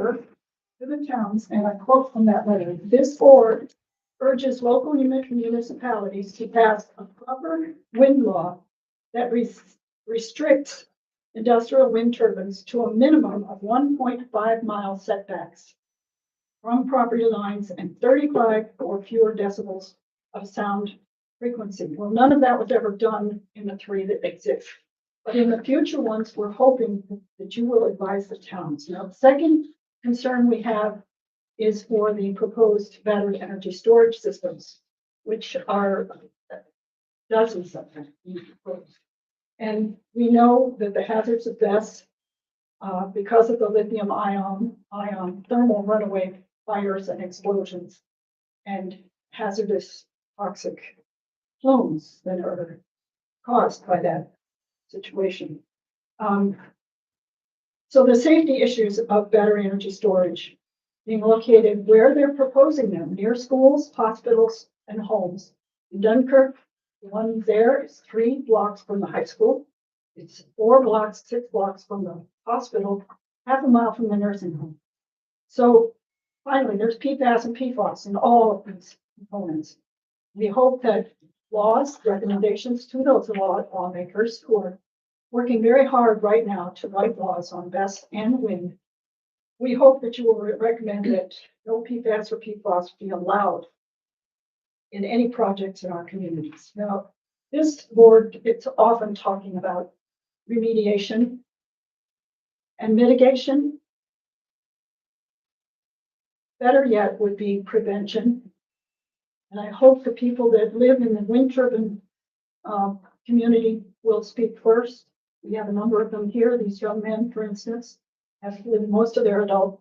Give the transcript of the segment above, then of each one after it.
to the towns, and I quote from that letter, "This board urges local municipalities to pass a proper wind law that restricts industrial wind turbines to a minimum of 1.5 mile setbacks from property lines and 35 or fewer decibels of sound frequency." Well, none of that was ever done in the three that exist. But in the future ones, we're hoping that you will advise the towns. Now, the second concern we have is for the proposed battery energy storage systems, which are dozens of them being proposed. And we know that the hazards of death, because of the lithium ion thermal runaway fires and explosions and hazardous toxic plumes that are caused by that situation. So the safety issues of battery energy storage being located where they're proposing them, near schools, hospitals, and homes. In Dunkirk, the one there is 3 blocks from the high school. It's 6 blocks from the hospital, half a mile from the nursing home. So finally, there's PFAS and PFOS in all of these components. We hope that recommendations to those lawmakers who are working very hard right now to write laws on BESS and wind. We hope that you will recommend that no PFAS or PFOS be allowed in any projects in our communities. Now, this board, it's often talking about remediation and mitigation. Better yet would be prevention. And I hope the people that live in the wind turbine community will speak first. We have a number of them here. These young men, for instance, have lived most of their adult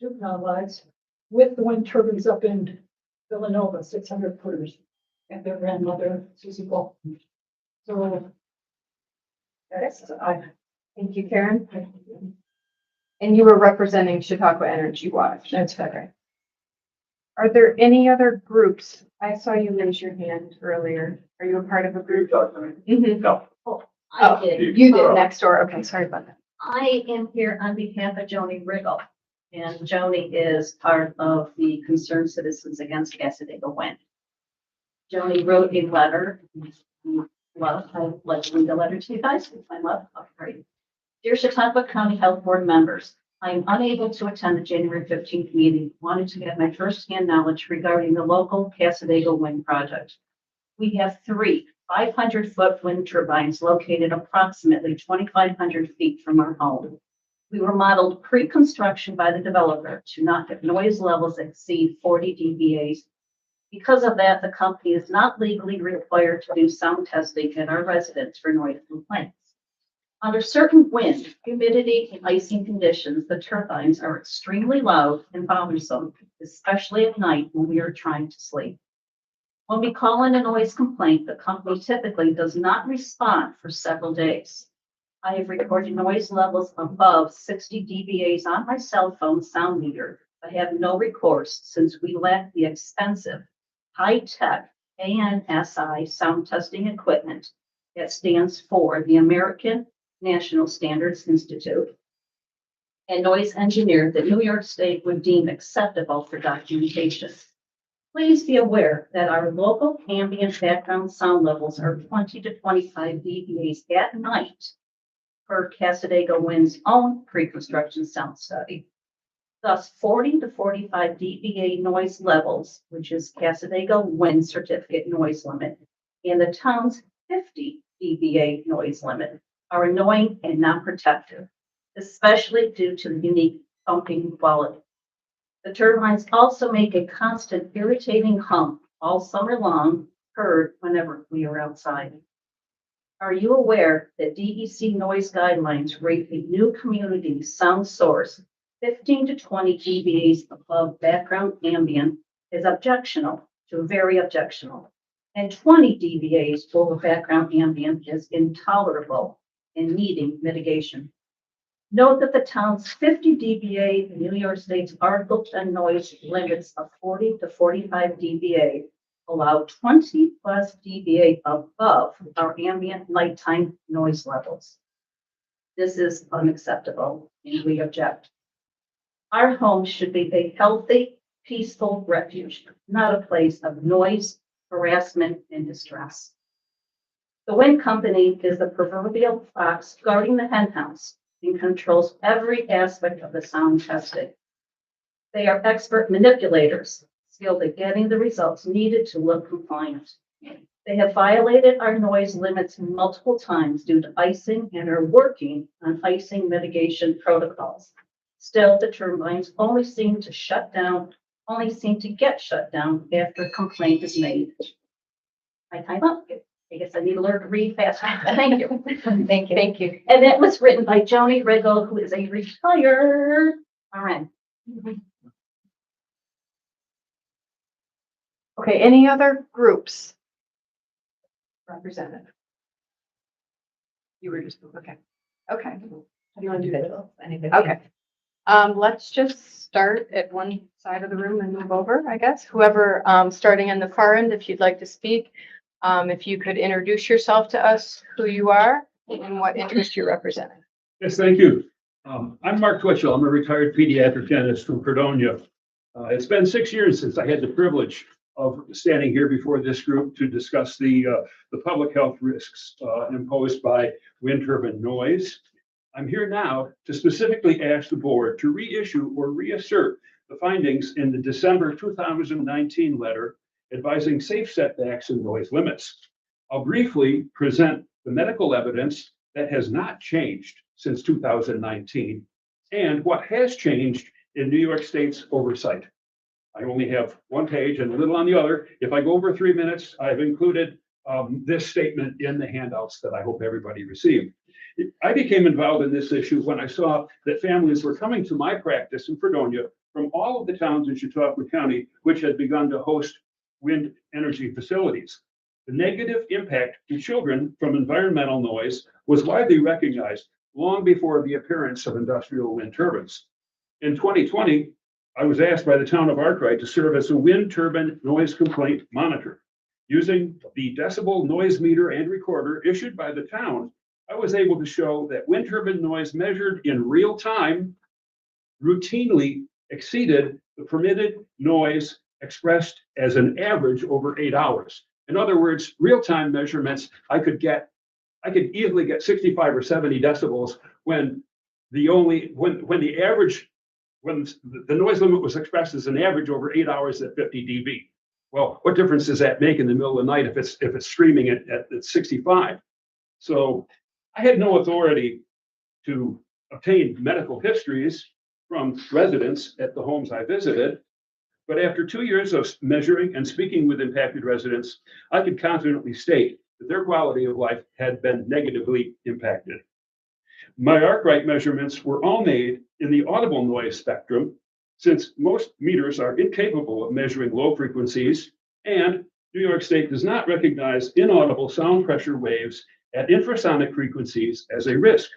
juvenile lives with the wind turbines up in Villanova, 600 footers, and their grandmother, Susie Bolton. So that's Thank you, Karen. And you were representing Chautauqua Energy Watch. That's better. Are there any other groups? I saw you raise your hand earlier. Are you a part of a group? Mhm. No. Oh, you did next door. Okay, sorry about that. I am here on behalf of Joni Riggle, and Joni is part of the Concerned Citizens Against Casadega Wind. Joni wrote a letter. Well, I'd like to read the letter to you guys if I'm up. Great. Dear Chautauqua County Health Board members, I am unable to attend the January 15th meeting. Wanted to get my firsthand knowledge regarding the local Casadega Wind project. We have 3 500-foot wind turbines located approximately 2,500 feet from our home. We were modeled pre-construction by the developer to not have noise levels exceed 40 dBAs. Because of that, the company is not legally required to do sound testing at our residence for noise complaints. Under certain wind, humidity, and icing conditions, the turbines are extremely loud and bothersome, especially at night when we are trying to sleep. When we call in a noise complaint, the company typically does not respond for several days. I have recorded noise levels above 60 dBAs on my cell phone sound meter, but have no recourse since we lack the expensive, high-tech ANSI sound testing equipment that stands for the American National Standards Institute and noise engineer that New York State would deem acceptable for documentation. Please be aware that our local ambient background sound levels are 20 to 25 dBAs at night per Casadega Wind's own pre-construction sound study. Thus, 40 to 45 dBA noise levels, which is Casadega Wind certificate noise limit, and the town's 50 dBA noise limit are annoying and non-protective, especially due to the unique pumping quality. The turbines also make a constant irritating hum all summer long, heard whenever we are outside. Are you aware that DEC noise guidelines rate a new community sound source 15 to 20 dBAs above background ambient is objectionable to very objectionable, and 20 dBAs over background ambient is intolerable and needing mitigation. Note that the town's 50 dBA New York State's Article 10 noise limits of 40 to 45 dBA allow 20 plus dBA above our ambient nighttime noise levels. This is unacceptable and we object. Our home should be a healthy, peaceful refuge, not a place of noise, harassment, and distress. The wind company is the proverbial fox guarding the henhouse and controls every aspect of the sound testing. They are expert manipulators, skilled at getting the results needed to look compliant. They have violated our noise limits multiple times due to icing and are working on icing mitigation protocols. Still, the turbines only seem to get shut down after a complaint is made. My time up. I guess I need to learn to read fast. Thank you. Thank you. Thank you. And that was written by Joni Riggle, who is a retired RN. Okay, any other groups represented? You were just, okay. Okay. How do you want to do that? Okay. Let's just start at one side of the room and move over, I guess. Whoever, starting in the far end, if you'd like to speak, if you could introduce yourself to us, who you are and what interest you're representing. Yes, thank you. I'm Mark Twitchell. I'm a retired pediatric dentist from Fredonia. It's been 6 years since I had the privilege of standing here before this group to discuss the public health risks imposed by wind turbine noise. I'm here now to specifically ask the board to reissue or reassert the findings in the December 2019 letter advising safe setbacks and noise limits. I'll briefly present the medical evidence that has not changed since 2019 and what has changed in New York State's oversight. I only have one page and a little on the other. If I go over 3 minutes, I've included this statement in the handouts that I hope everybody received. I became involved in this issue when I saw that families were coming to my practice in Fredonia from all of the towns in Chautauqua County, which had begun to host wind energy facilities. The negative impact to children from environmental noise was widely recognized long before the appearance of industrial wind turbines. In 2020, I was asked by the town of Arkwright to serve as a wind turbine noise complaint monitor. Using the decibel noise meter and recorder issued by the town, I was able to show that wind turbine noise measured in real time routinely exceeded the permitted noise expressed as an average over 8 hours. In other words, real-time measurements, I could easily get 65 or 70 decibels when the noise limit was expressed as an average over 8 hours at 50 dB. Well, what difference does that make in the middle of the night if it's screaming at 65? So I had no authority to obtain medical histories from residents at the homes I visited. But after 2 years of measuring and speaking with impacted residents, I could confidently state that their quality of life had been negatively impacted. My Arkwright measurements were all made in the audible noise spectrum, since most meters are incapable of measuring low frequencies, and New York State does not recognize inaudible sound pressure waves at infrasonic frequencies as a risk.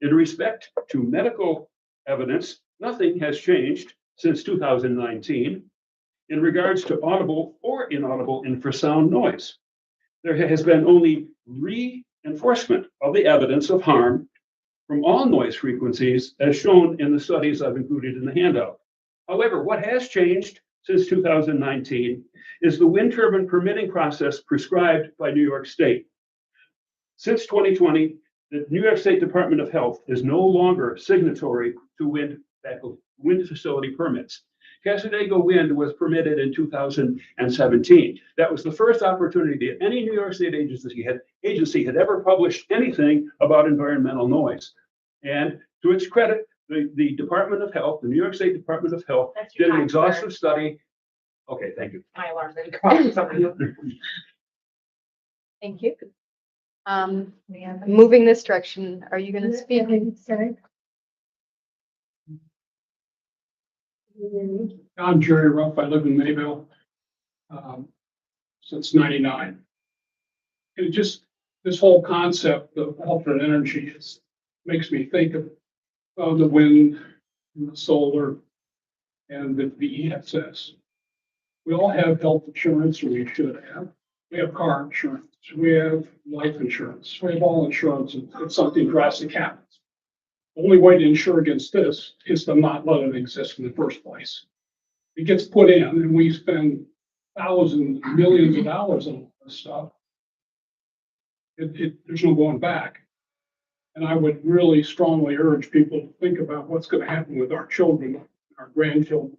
In respect to medical evidence, nothing has changed since 2019 in regards to audible or inaudible infrasound noise. There has been only reinforcement of the evidence of harm from all noise frequencies as shown in the studies I've included in the handout. However, what has changed since 2019 is the wind turbine permitting process prescribed by New York State. Since 2020, the New York State Department of Health is no longer signatory to wind facility permits. Casadega Wind was permitted in 2017. That was the first opportunity that any New York State agency had ever published anything about environmental noise. And to its credit, the Department of Health, the New York State Department of Health, did an exhaustive study. Okay, thank you. My alarm didn't go off. Sorry. Thank you. Moving this direction, are you going to speak? I'm Jerry Ruff. I live in Mayville since '99. And just this whole concept of alternate energy makes me think of the wind, and the solar, and the VESS. We all have health insurance, or we should have. We have car insurance. We have life insurance. We have all insurance if something drastic happens. The only way to insure against this is to not let it exist in the first place. It gets put in and we spend thousands, millions of dollars on this stuff. There's no going back. And I would really strongly urge people to think about what's going to happen with our children, our grandchildren,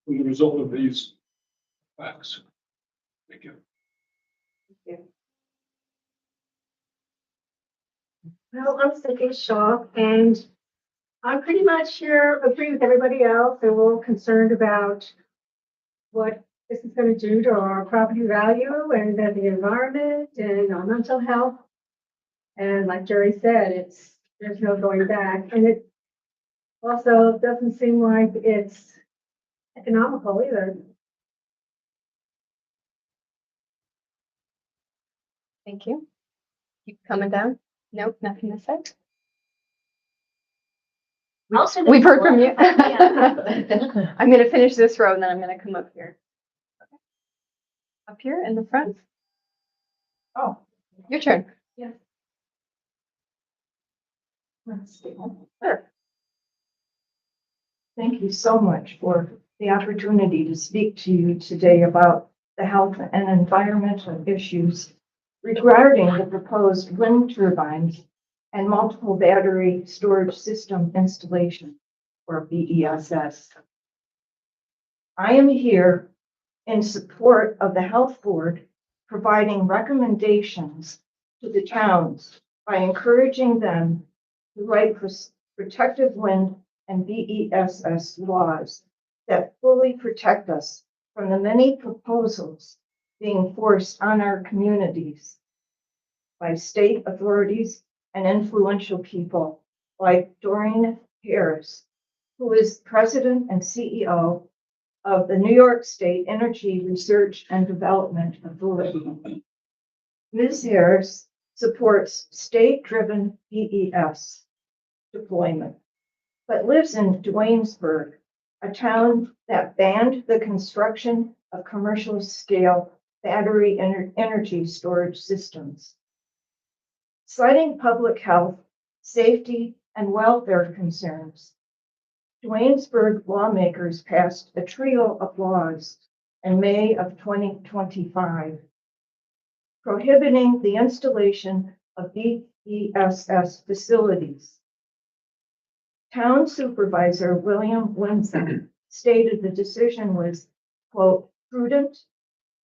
as a result of these facts. Thank you. Well, I'm Cynthia Shaw, and I'm pretty much here, agree with everybody else. They're all concerned about what this is going to do to our property value and then the environment and our mental health. And like Jerry said, there's no going back. And it also doesn't seem like it's economical either. Thank you. Keep coming down. Nope, nothing to say. Also, We've heard from you. Yeah. I'm gonna finish this row and then I'm gonna come up here. Okay. Up here in the front. Oh, your turn. Yes. Sure. Thank you so much for the opportunity to speak to you today about the health and environmental issues regarding the proposed wind turbines and multiple battery storage system installation, or BESS. I am here in support of the Health Board providing recommendations to the towns by encouraging them to write protective wind and BESS laws that fully protect us from the many proposals being forced on our communities by state authorities and influential people like Doreen Harris, who is president and CEO of the New York State Energy Research and Development Authority. Ms. Harris supports state-driven BES deployment, but lives in Duanesburg, a town that banned the construction of commercial-scale battery energy storage systems. Citing public health, safety, and welfare concerns, Duanesburg lawmakers passed a trio of laws in May of 2025, prohibiting the installation of BESS facilities. Town Supervisor William Winson stated the decision was, quote, prudent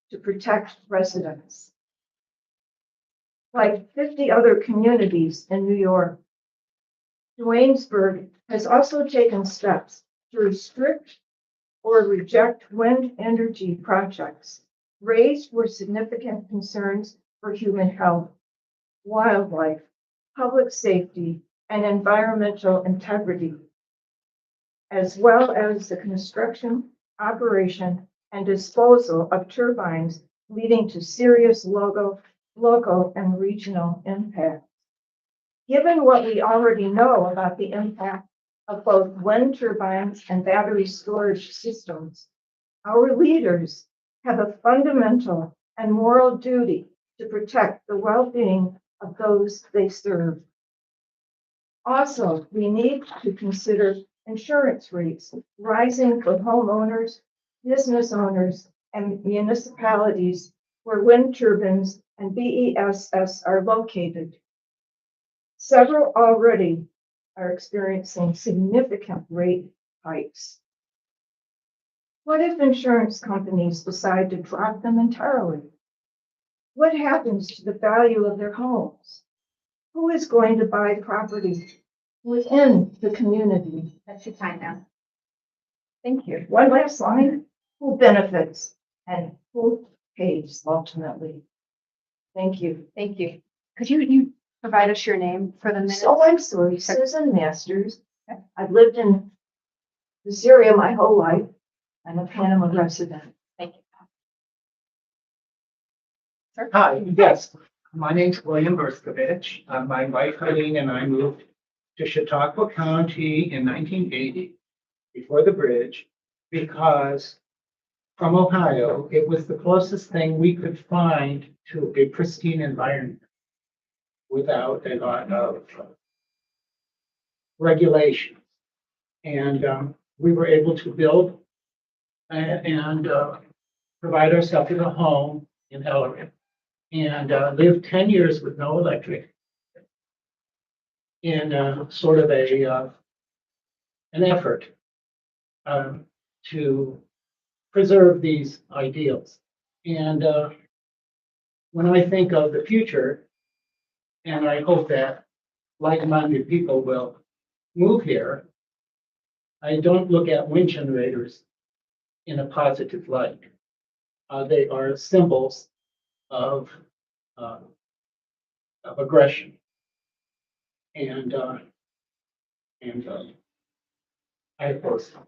to protect residents. Like 50 other communities in New York, Duanesburg has also taken steps to restrict or reject wind energy projects raised were significant concerns for human health, wildlife, public safety, and environmental integrity, as well as the construction, operation, and disposal of turbines leading to serious local and regional impacts. Given what we already know about the impact of both wind turbines and battery storage systems, our leaders have a fundamental and moral duty to protect the well-being of those they serve. Also, we need to consider insurance rates rising for homeowners, business owners, and municipalities where wind turbines and BESS are located. Several already are experiencing significant rate hikes. What if insurance companies decide to drop them entirely? What happens to the value of their homes? Who is going to buy property within the community? That's your time now. Thank you. One last line. Who benefits and who pays ultimately? Thank you. Thank you. Could you provide us your name for the minutes? So I'm sorry, Susan Masters. I've lived in this area my whole life. I'm a Panama resident. Thank you. Sir? Hi, yes, my name's William Bertkovich. My wife Eileen and I moved to Chautauqua County in 1980 before the bridge because from Ohio, it was the closest thing we could find to a pristine environment without a lot of regulations. And we were able to build and provide ourselves with a home in Ellery and lived 10 years with no electric in sort of an effort to preserve these ideals. And when I think of the future, and I hope that like-minded people will move here, I don't look at wind generators in a positive light. They are symbols of aggression. And I oppose them.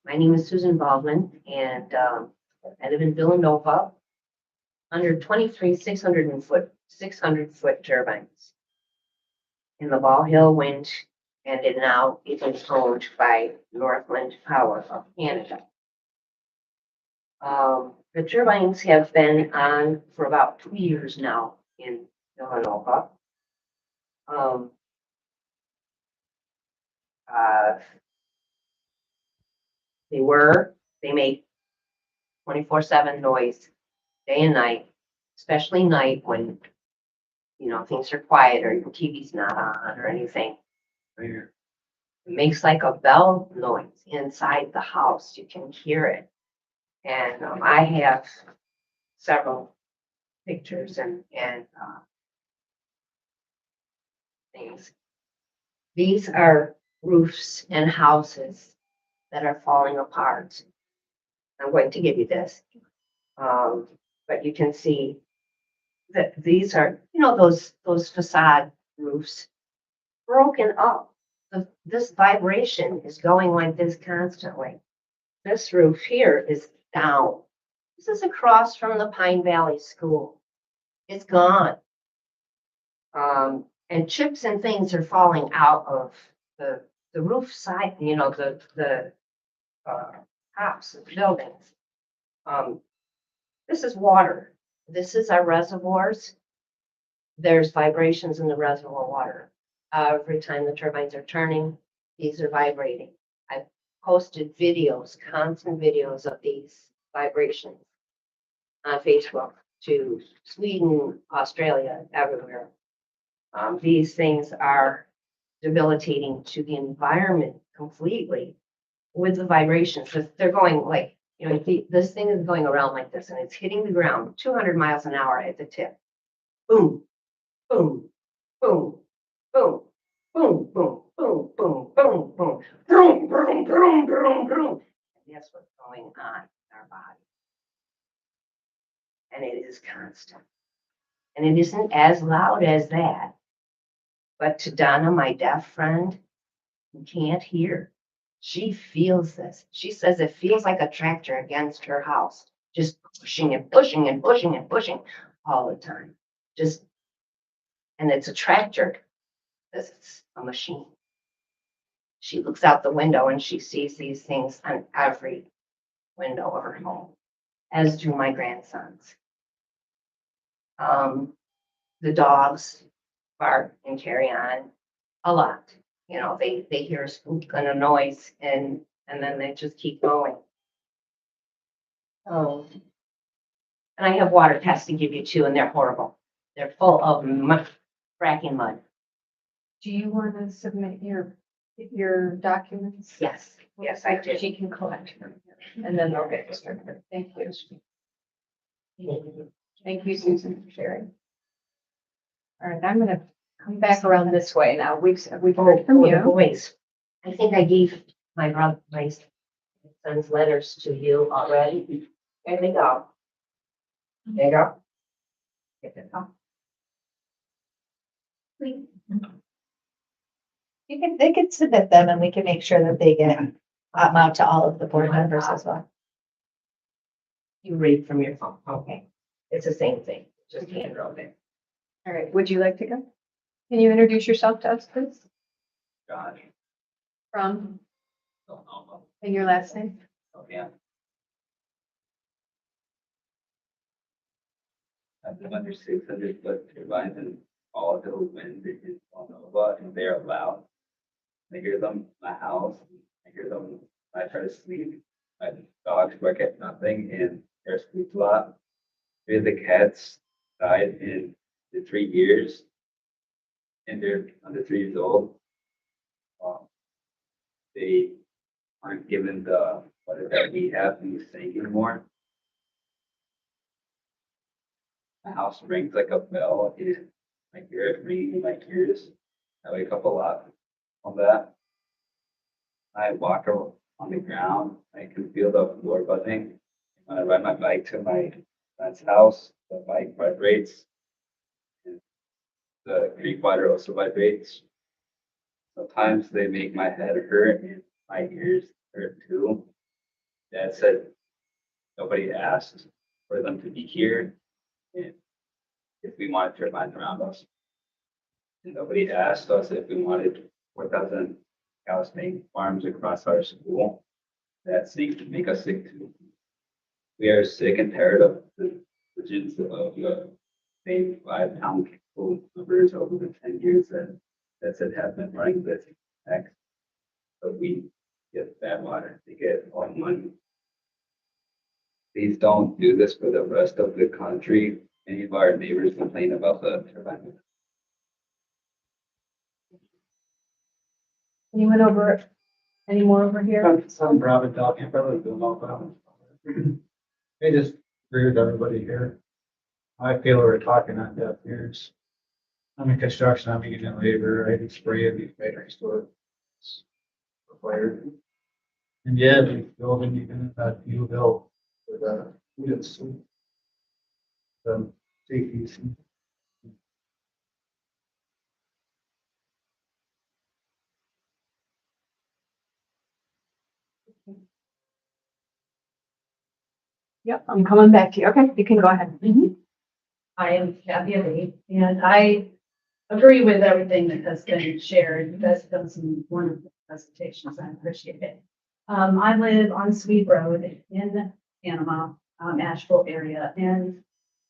My name is Susan Baldwin, and I live in Villanova under 23 600-foot turbines in the Ball Hill Wind, and it now is owned by Northland Power of Canada. The turbines have been on for about 2 years now in Villanova. They make 24/7 noise day and night, especially night when, things are quiet or your TV's not on or anything. It makes like a bell noise inside the house. You can hear it. And I have several pictures and things. These are roofs and houses that are falling apart. I'm going to give you this. But you can see that these are, those facade roofs broken up. This vibration is going like this constantly. This roof here is down. This is across from the Pine Valley School. It's gone. And chips and things are falling out of the roof side, the tops of the buildings. This is water. This is our reservoirs. There's vibrations in the reservoir water. Every time the turbines are turning, these are vibrating. I've posted videos, constant videos of these vibrations on Facebook to Sweden, Australia, everywhere. These things are debilitating to the environment completely with the vibrations. They're going like, this thing is going around like this and it's hitting the ground 200 miles an hour at the tip. Boom, boom, boom, boom, boom, boom, boom, boom, boom, boom, boom, boom, boom, boom, boom. And that's what's going on in our body. And it is constant. And it isn't as loud as that. But to Donna, my deaf friend, who can't hear, she feels this. She says it feels like a tractor against her house, just pushing and pushing and pushing and pushing all the time. And it's a tractor. This is a machine. She looks out the window and she sees these things on every window of her home, as do my grandsons. The dogs bark and carry on a lot. They hear a spook and a noise and then they just keep going. And I have water tests to give you too, and they're horrible. They're full of mud, fracking mud. Do you want to submit your documents? Yes, I do. She can collect them and then they'll get distributed. Thank you. Thank you, Susan, for sharing. All right, I'm gonna come back around this way now. We've heard from The you. boys. I think I gave my son's letters to you already. There they go. There you go. Get it up. They can submit them and we can make sure that they get out to all of the board members as well. You read from your phone. Okay. It's the same thing, just hand wrote it. All right, would you like to go? Can you introduce yourself to us, please? God. From, Don't know. and your last name? Oh, yeah. I've been under 600 foot turbines and all of those wind is on Nova and they're loud. I hear them in my house. I hear them when I try to sleep. My dogs bark at nothing and they're sleep a lot. Three of the cats died in the 3 years and they're under 3 years old. They aren't given the water that we have in the sink anymore. My house rings like a bell. I hear it ringing in my ears. I wake up a lot on that. I walk on the ground. I can feel the floor buzzing. When I ride my bike to my friend's house, the bike vibrates. And the creek water also vibrates. Sometimes they make my head hurt and my ears hurt too. Dad said nobody asked for them to be here. And if we wanted turbines around us. And nobody asked us if we wanted 4,000 cow snake farms across our school. That seems to make us sick too. We are sick and tired of the legends of the same 5 town people numbers over the 10 years that said have been running this X. But we get bad water, they get all the money. Please don't do this for the rest of the country. Any of our neighbors complain about the turbine. Anyone over, any more over here? Some private talking, probably doing all that. I just agree with everybody here. I feel we're talking on deaf ears. I'm in construction, I'm union labor, I do spray at these battery stores. Required. And yeah, the building, even that you built with units. Safety. Yep, I'm coming back to you. Okay, you can go ahead. I am Kathy Lee, and I agree with everything that has been shared. You guys have done some wonderful presentations. I appreciate it. I live on Sweet Road in Panama, Asheville area, and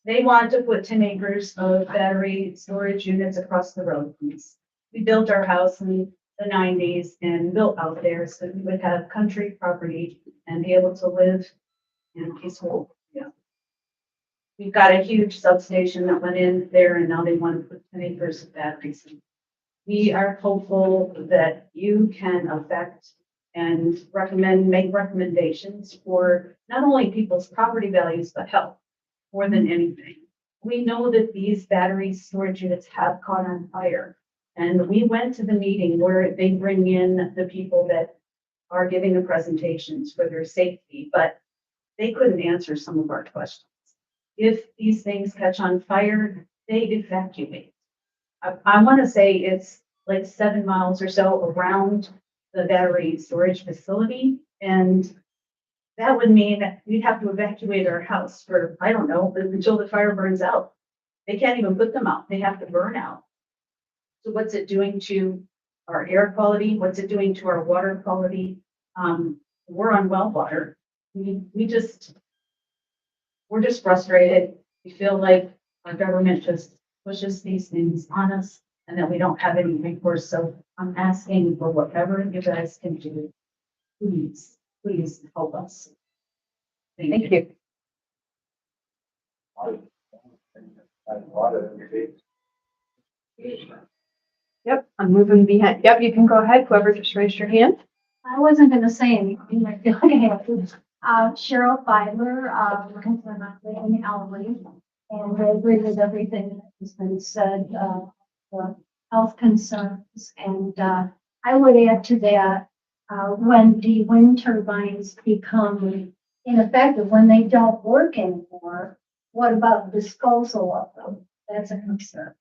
they wanted to put 10 acres of battery storage units across the road. We built our house in the 90s and built out there so we would have country property and be able to live in peaceful. Yeah. We've got a huge substation that went in there and now they want to put 10 acres of batteries. We are hopeful that you can affect and make recommendations for not only people's property values, but health more than anything. We know that these battery storage units have caught on fire. And we went to the meeting where they bring in the people that are giving the presentations for their safety, but they couldn't answer some of our questions. If these things catch on fire, they evacuate. I want to say it's like 7 miles or so around the battery storage facility. And that would mean we'd have to evacuate our house for, I don't know, until the fire burns out. They can't even put them out. They have to burn out. So what's it doing to our air quality? What's it doing to our water quality? We're on well water. We're just frustrated. We feel like our government just pushes these things on us and that we don't have any recourse. So I'm asking for whatever you guys can do. Please help us. Thank you. Yep, I'm moving behind. Yep, you can go ahead. Whoever just raised your hand. I wasn't gonna say anything, I feel like I have to. Cheryl Filer, working for my in Ellery, and I agree with everything that has been said, the health concerns, and, I would add to that, when the wind turbines become ineffective, when they don't work anymore, what about disposal of them? That's a concern.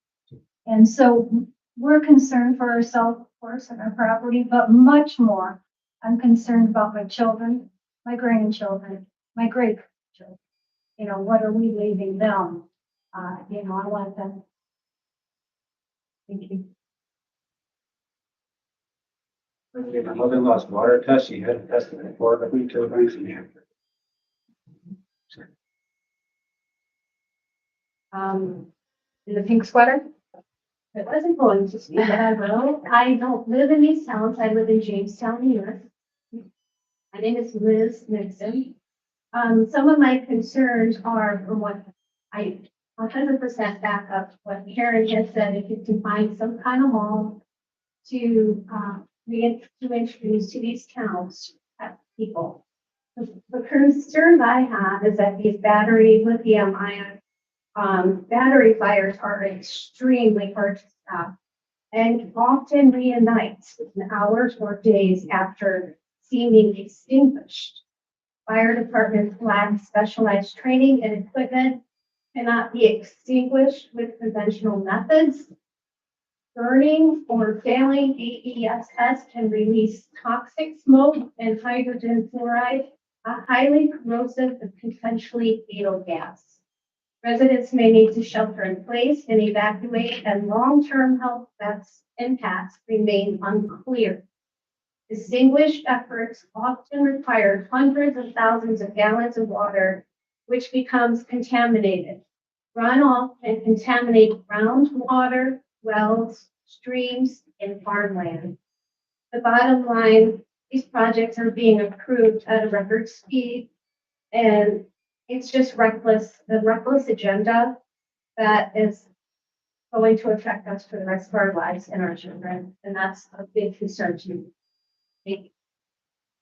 And so we're concerned for ourselves, of course, and our property, but much more. I'm concerned about my children, my grandchildren, my great grandchildren. You know, what are we leaving them? I want them. Thank you. My mother-in-law's water test, she had tested it for the wind turbines in here. In the pink sweater? I wasn't going to speak, but I will. I don't live in these towns. I live in Jamestown, New York. My name is Liz Nixon. Some of my concerns are from what I 100% back up what Karen has said. If you can find some kind of mall to, to introduce to these towns, people. The concern I have is that these battery lithium ion battery fires are extremely hard to stop and often reunite in hours or days after seeming extinguished. Fire departments lack specialized training and equipment, cannot be extinguished with conventional methods. Burning or failing AESS can release toxic smoke and hydrogen fluoride, a highly corrosive and potentially fatal gas. Residents may need to shelter in place and evacuate, and long-term health impacts remain unclear. Distinguished efforts often require hundreds of thousands of gallons of water, which becomes contaminated. Runoff can contaminate groundwater, wells, streams, and farmland. The bottom line, these projects are being approved at a record speed, and it's just reckless, the reckless agenda that is going to affect us for the rest of our lives and our children. And that's a big concern to me.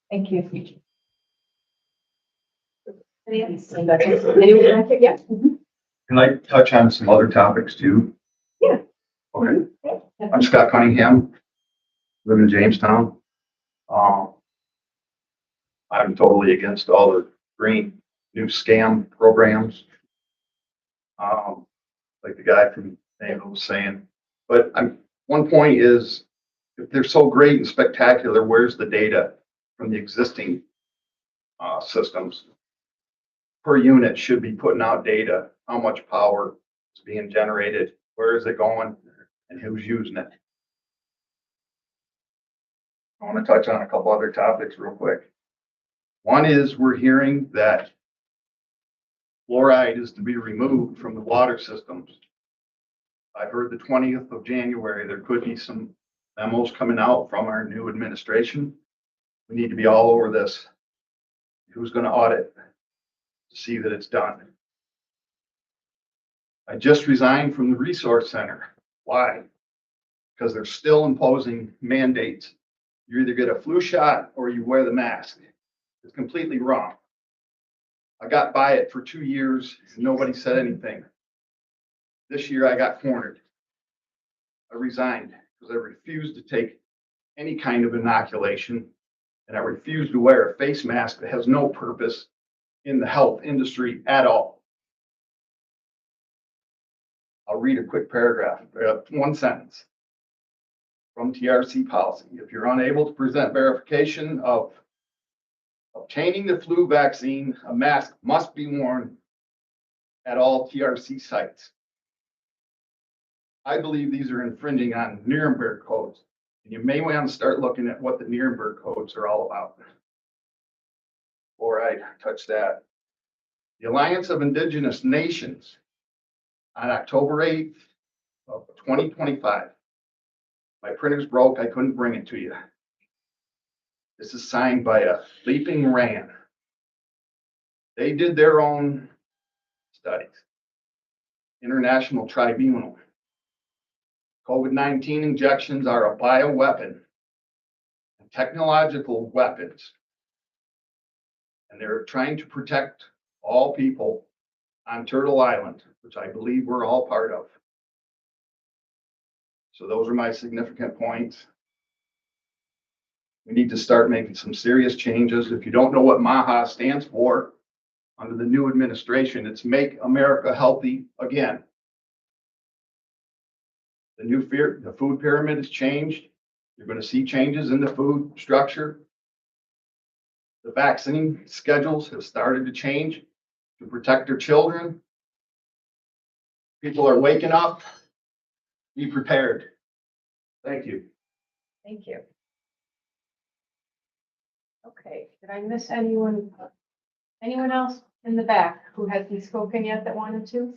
Thank you. Thank you. Anyone? Yeah. Can I touch on some other topics too? Yeah. Okay. I'm Scott Cunningham, live in Jamestown. I'm totally against all the green new scam programs. Like the guy from Nashville was saying, but one point is, if they're so great and spectacular, where's the data from the existing systems? Per unit should be putting out data, how much power is being generated, where is it going, and who's using it. I want to touch on a couple other topics real quick. One is we're hearing that fluoride is to be removed from the water systems. I heard the 20th of January, there could be some memos coming out from our new administration. We need to be all over this. Who's going to audit to see that it's done? I just resigned from the resource center. Why? Because they're still imposing mandates. You either get a flu shot or you wear the mask. It's completely wrong. I got by it for 2 years and nobody said anything. This year I got cornered. I resigned because I refused to take any kind of inoculation, and I refuse to wear a face mask that has no purpose in the health industry at all. I'll read a quick paragraph, one sentence from TRC policy. If you're unable to present verification of obtaining the flu vaccine, a mask must be worn at all TRC sites. I believe these are infringing on Nuremberg codes. And you may want to start looking at what the Nuremberg codes are all about. All right, touch that. The Alliance of Indigenous Nations on October 8th of 2025. My printer's broke, I couldn't bring it to you. This is signed by a Leaping Ran. They did their own studies. International Tribunal. COVID-19 injections are a bioweapon and technological weapons. And they're trying to protect all people on Turtle Island, which I believe we're all part of. So those are my significant points. We need to start making some serious changes. If you don't know what MAHA stands for, under the new administration, it's Make America Healthy Again. The food pyramid has changed. You're going to see changes in the food structure. The vaccine schedules have started to change to protect their children. People are waking up. Be prepared. Thank you. Thank you. Okay, did I miss anyone? Anyone else in the back who hasn't spoken yet that wanted to?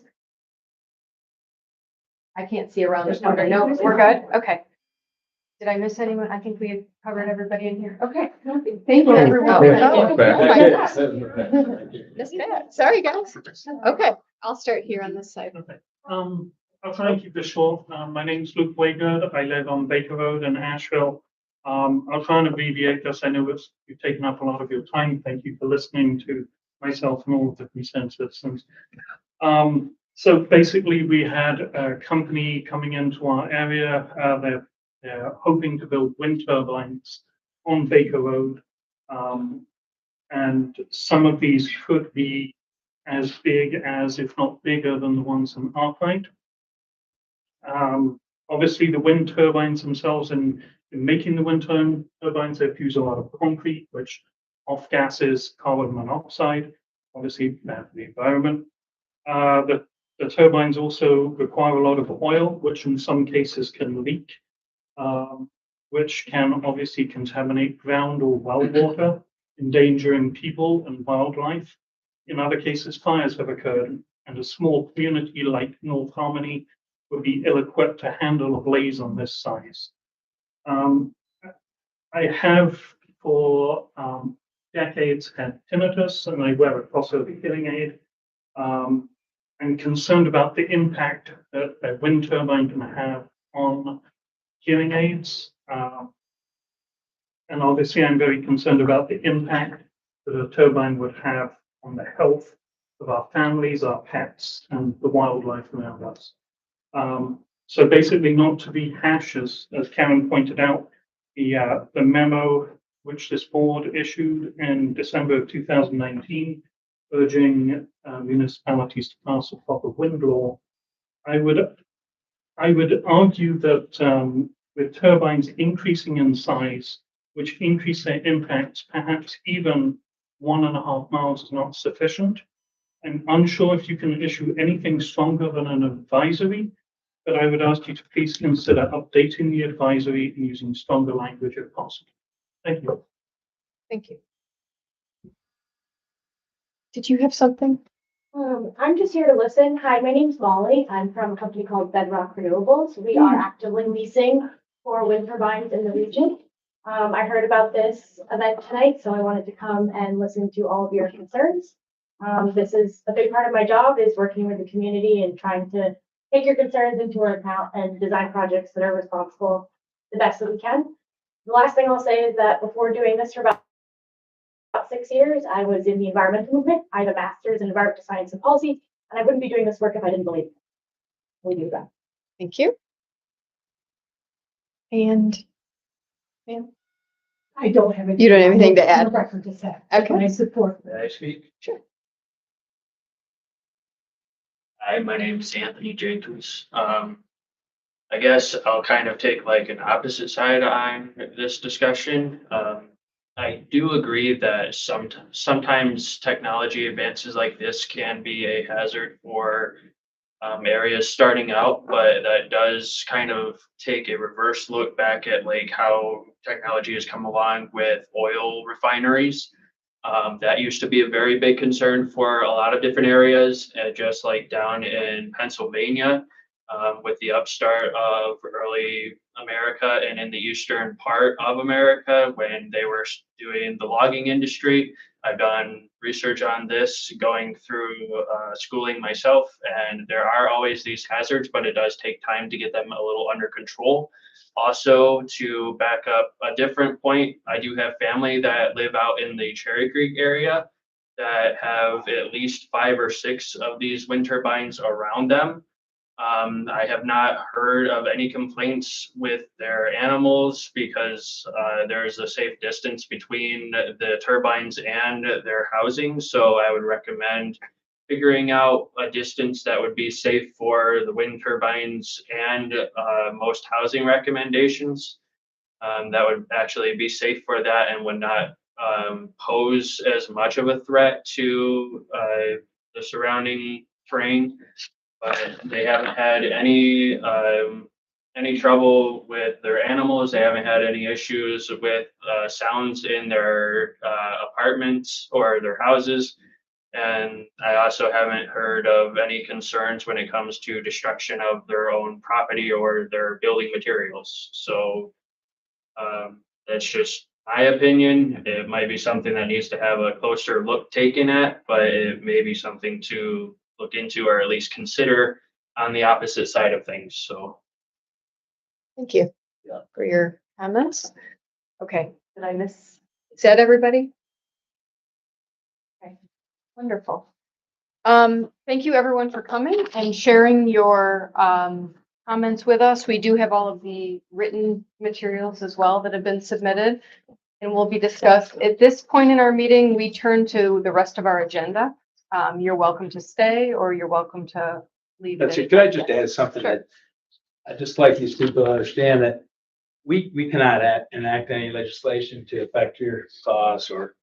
I can't see around the corner. No, we're good. Okay. Did I miss anyone? I think we had covered everybody in here. Okay. Thank you, everyone. Oh, my gosh. That's bad. Sorry, guys. Okay, I'll start here on this side. Okay. I'll try and keep this short. My name's Luke Waygood. I live on Baker Road in Asheville. I'll try and abbreviate this. I know you've taken up a lot of your time. Thank you for listening to myself and all of the concerned citizens. So basically, we had a company coming into our area. They're hoping to build wind turbines on Baker Road. And some of these could be as big as, if not bigger than the ones in Arkwright. Obviously, the wind turbines themselves, in making the wind turbines, they've used a lot of concrete, which off gases carbon monoxide, obviously bad for the environment. The turbines also require a lot of oil, which in some cases can leak, which can obviously contaminate ground or well water, endangering people and wildlife. In other cases, fires have occurred, and a small community like North Harmony would be ill-equipped to handle a blaze on this size. I have for decades had tinnitus, and I wear a crossover hearing aid. I'm concerned about the impact that a wind turbine can have on hearing aids. And obviously, I'm very concerned about the impact that a turbine would have on the health of our families, our pets, and the wildlife around us. So basically, not to be hashes, as Karen pointed out, the memo which this board issued in December of 2019, urging municipalities to pass a proper wind law. I would argue that with turbines increasing in size, which increase their impacts, perhaps even 1.5 miles is not sufficient. I'm unsure if you can issue anything stronger than an advisory, but I would ask you to please consider updating the advisory and using stronger language if possible. Thank you. Thank you. Did you have something? I'm just here to listen. Hi, my name's Molly. I'm from a company called Bedrock Renewables. We are actively leasing for wind turbines in the region. I heard about this event tonight, so I wanted to come and listen to all of your concerns. This is a big part of my job, is working with the community and trying to take your concerns into account and design projects that are responsible the best that we can. The last thing I'll say is that before doing this for about 6 years, I was in the environmental movement. I have a master's in environmental science and policy, and I wouldn't be doing this work if I didn't believe it. We do that. Thank you. And ma'am? I don't have anything. You don't have anything to on add? the record to say. Okay. I support. May I speak? Sure. Hi, my name is Anthony Jenkins. I guess I'll kind of take like an opposite side on this discussion. I do agree that sometimes technology advances like this can be a hazard for areas starting out, but that does kind of take a reverse look back at like how technology has come along with oil refineries. That used to be a very big concern for a lot of different areas, just like down in Pennsylvania, with the upstart of early America and in the eastern part of America when they were doing the logging industry. I've done research on this going through schooling myself, and there are always these hazards, but it does take time to get them a little under control. Also, to back up a different point, I do have family that live out in the Cherry Creek area that have at least 5 or 6 of these wind turbines around them. I have not heard of any complaints with their animals because there's a safe distance between the turbines and their housing. So I would recommend figuring out a distance that would be safe for the wind turbines and most housing recommendations. That would actually be safe for that and would not pose as much of a threat to the surrounding terrain. But they haven't had any trouble with their animals. They haven't had any issues with sounds in their apartments or their houses. And I also haven't heard of any concerns when it comes to destruction of their own property or their building materials. So that's just my opinion. It might be something that needs to have a closer look taken at, but it may be something to look into or at least consider on the opposite side of things. So Thank you for your comments. Okay, did I miss? Is that everybody? Okay, wonderful. Thank you everyone for coming and sharing your comments with us. We do have all of the written materials as well that have been submitted and will be discussed. At this point in our meeting, we turn to the rest of our agenda. You're welcome to stay or you're welcome to leave. at That's any it. Could I time. just add something Sure. that I just like these people to understand that we cannot enact any legislation to affect your cause, or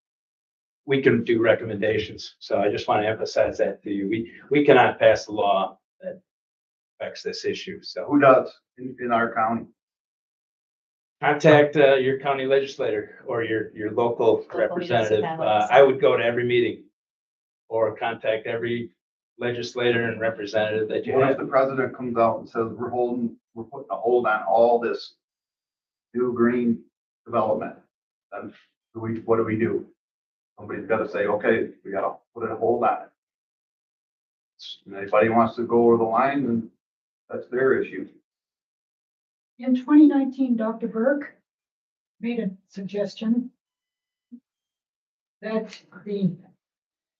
we can do recommendations. So I just want to emphasize that to you. We cannot pass a law that affects this issue. So Who does in our county? contact your county legislator or your local representative. I would go to every meeting or contact every legislator and representative that you What if have. the president comes out and says, we're putting a hold on all this new green development? Then what do we do? Somebody's got to say, okay, we got to put a hold on it. And anybody wants to go over the line, then that's their issue. In 2019, Dr. Burke made a suggestion that the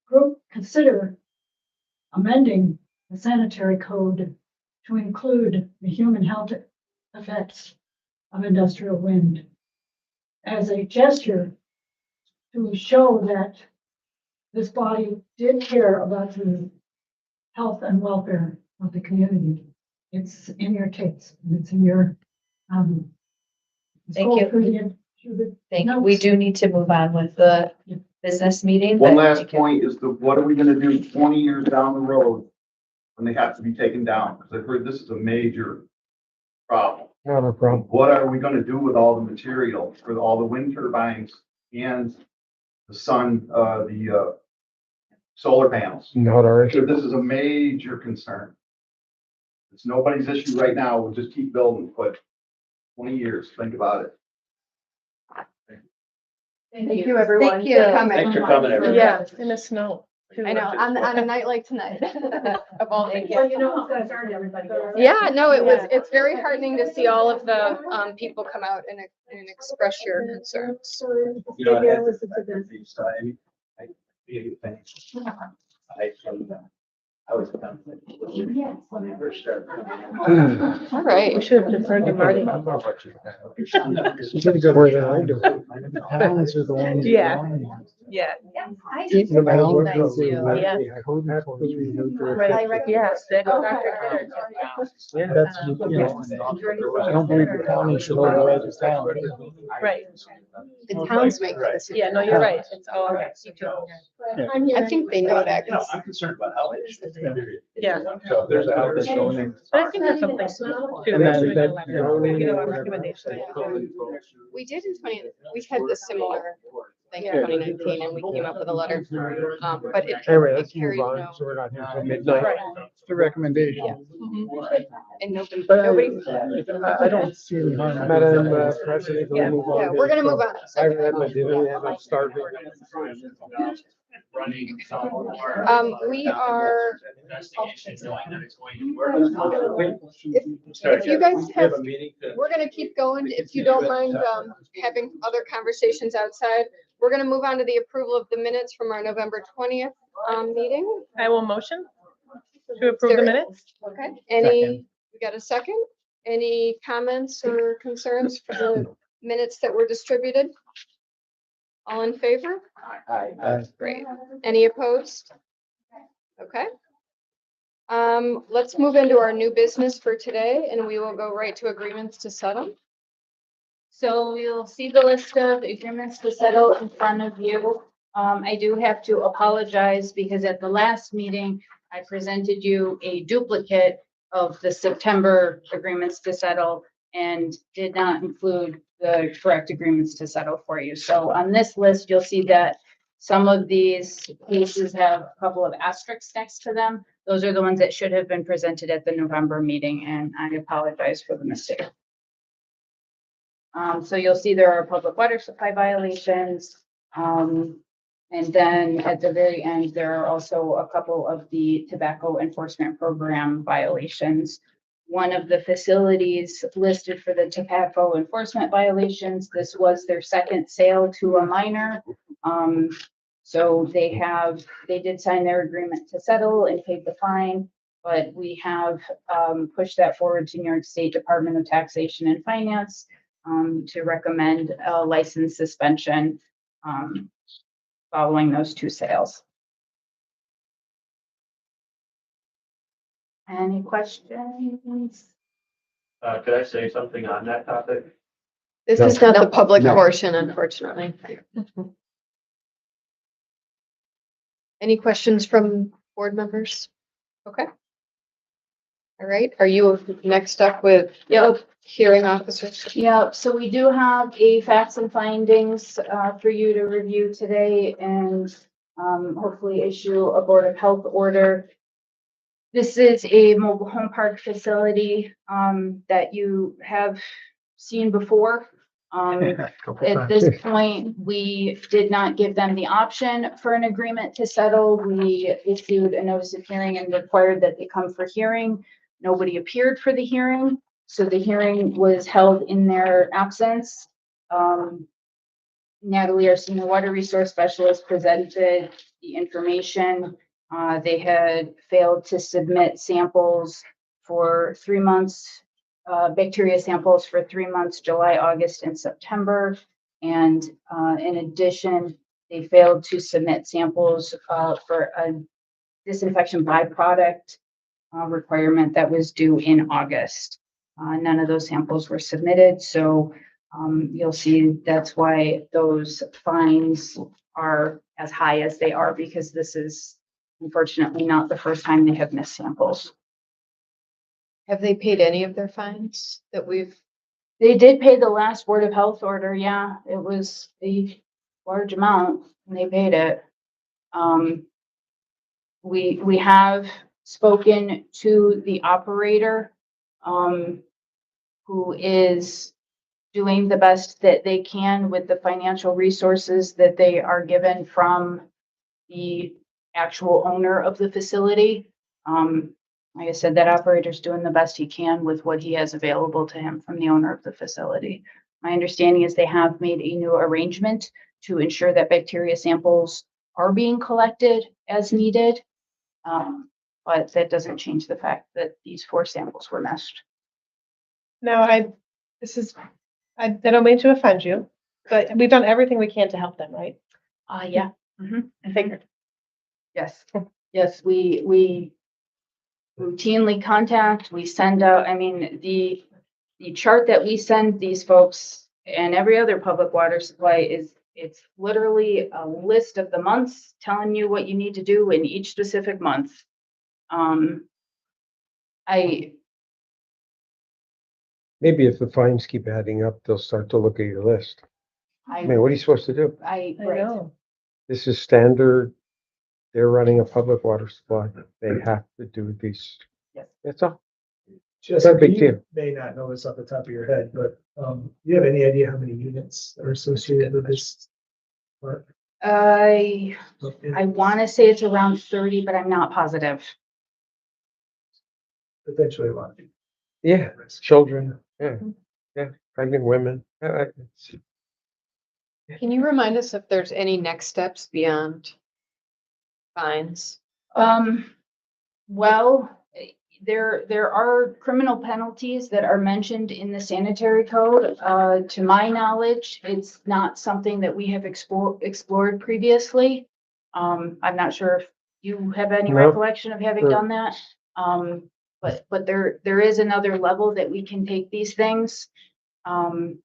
group consider amending the sanitary code to include the human health effects of industrial wind as a gesture to show that this body did care about the health and welfare of the community. It's in your tapes, and it's in your, Thank you. Thank you. We do need to move on with the business meeting. One but last you can- point is what are we gonna do 20 years down the road when they have to be taken down? Because I've heard this is a major problem. Not a problem. What are we gonna do with all the material for all the wind turbines and the solar panels? Not our So this is a major concern. It's nobody's issue right now. We'll just keep building, but 20 years, think about it. Thank you, everyone. Thank you. for coming. Thanks for coming, everyone. Yeah, In the snow. I know, on a night like tonight. Of all things. Well, you know how concerned everybody is. Yeah, no, it's very heartening to see all of the people come out and express your concerns. You know, I had this, so I really think I was done when I first started. All right. We should have deferred to Marty. You did a good work than I do. The towns are the ones. Yeah. Yeah. Eating the mountains. Nice view. Yeah. Right, yes. Yeah, that's, you know, I don't believe the county should override the town. Right. The towns make the decision. Yeah, no, you're right. It's all. I think they know that. No, I'm concerned about health issues. Yeah. So if there's a health issue going in. But I think that's something too. And then that, You know, recommendation. We did in we had this similar thing in 2019 and we came up with a letter. But it Anyway, it let's move carried on, no. so we're not here till midnight. Right. The recommendation. Yeah. And nobody, But nobody. I don't see any harm. Madam President, Yeah. we'll move on. Yeah, we're gonna move on. I haven't had my dinner yet, I'm starving. running some more We are, investigation knowing that it's going to work. if you guys have, a meeting to. we're gonna keep going. If you don't mind, having other conversations outside. We're gonna move on to the approval of the minutes from our November 20th, meeting. I will motion to approve the minutes. Okay, we got a second? Any comments or concerns for the minutes that were distributed? All in favor? Great. Any opposed? Okay. Let's move into our new business for today and we will go right to agreements to settle. So you'll see the list of agreements to settle in front of you. I do have to apologize because at the last meeting, I presented you a duplicate of the September agreements to settle and did not include the correct agreements to settle for you. So on this list, you'll see that Some of these cases have a couple of asterisks next to them. Those are the ones that should have been presented at the November meeting, and I apologize for the mistake. So you'll see there are public water supply violations. And then at the very end, there are also a couple of the tobacco enforcement program violations. One of the facilities listed for the tobacco enforcement violations, this was their second sale to a minor. So they did sign their agreement to settle and paid the fine, but we have pushed that forward to New York State Department of Taxation and Finance to recommend a license suspension following those two sales. Any questions? Could I say something on that topic? This is not the No. public No. portion, unfortunately. Any questions from board members? Okay. All right, are you next up with hearing officers? Yeah, so we do have a facts and findings for you to review today and hopefully issue a Board of Health order. This is a mobile home park facility that you have seen before. At this point, we did not give them the option for an agreement to settle. We issued a notice of hearing and required that they come for hearing. Nobody appeared for the hearing, so the hearing was held in their absence. Natalie, our senior water resource specialist, presented the information. They had failed to submit samples for 3 months, bacteria samples for 3 months, July, August, and September. And in addition, they failed to submit samples for a disinfection byproduct requirement that was due in August. None of those samples were submitted, so you'll see that's why those fines are as high as they are, because this is unfortunately not the first time they have missed samples. Have they paid any of their fines that we've? They did pay the last Board of Health order, yeah, it was a large amount, and they paid it. We have spoken to the operator, who is doing the best that they can with the financial resources that they are given from the actual owner of the facility. Like I said, that operator's doing the best he can with what he has available to him from the owner of the facility. My understanding is they have made a new arrangement to ensure that bacteria samples are being collected as needed. But that doesn't change the fact that these 4 samples were missed. No, I don't mean to offend you, but we've done everything we can to help them, right? Yeah. I figured. Yes, yes, we routinely contact, we send out, I mean, the chart that we send these folks and every other public water supply it's literally a list of the months telling you what you need to do in each specific month. Maybe if the fines keep adding up, they'll start to look at your list. I mean, what are you supposed to do? I know. This is standard. They're running a public water supply. They have to do these. Yes. That's all. Just, Not a big you deal. may not know this off the top of your head, but do you have any idea how many units are associated with this park? I want to say it's around 30, but I'm not positive. Potentially a lot. Yeah, children, yeah, pregnant women. Can you remind us if there's any next steps beyond fines? Well, there are criminal penalties that are mentioned in the sanitary code. To my knowledge, it's not something that we have explored previously. I'm not sure if you have any No. recollection of having done that. But there is another level that we can take these things. Don't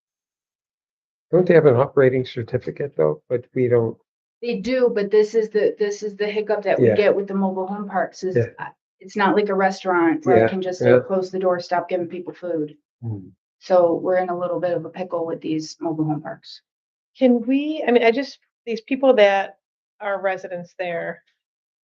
they have an operating certificate though? But we don't. They do, but this is the hiccup that we Yeah. get with the mobile home parks is Yeah. it's not like a restaurant where I Yeah, can just yeah. close the door, stop giving people food. Hmm. So we're in a little bit of a pickle with these mobile home parks. Can we, I mean, these people that our residents there,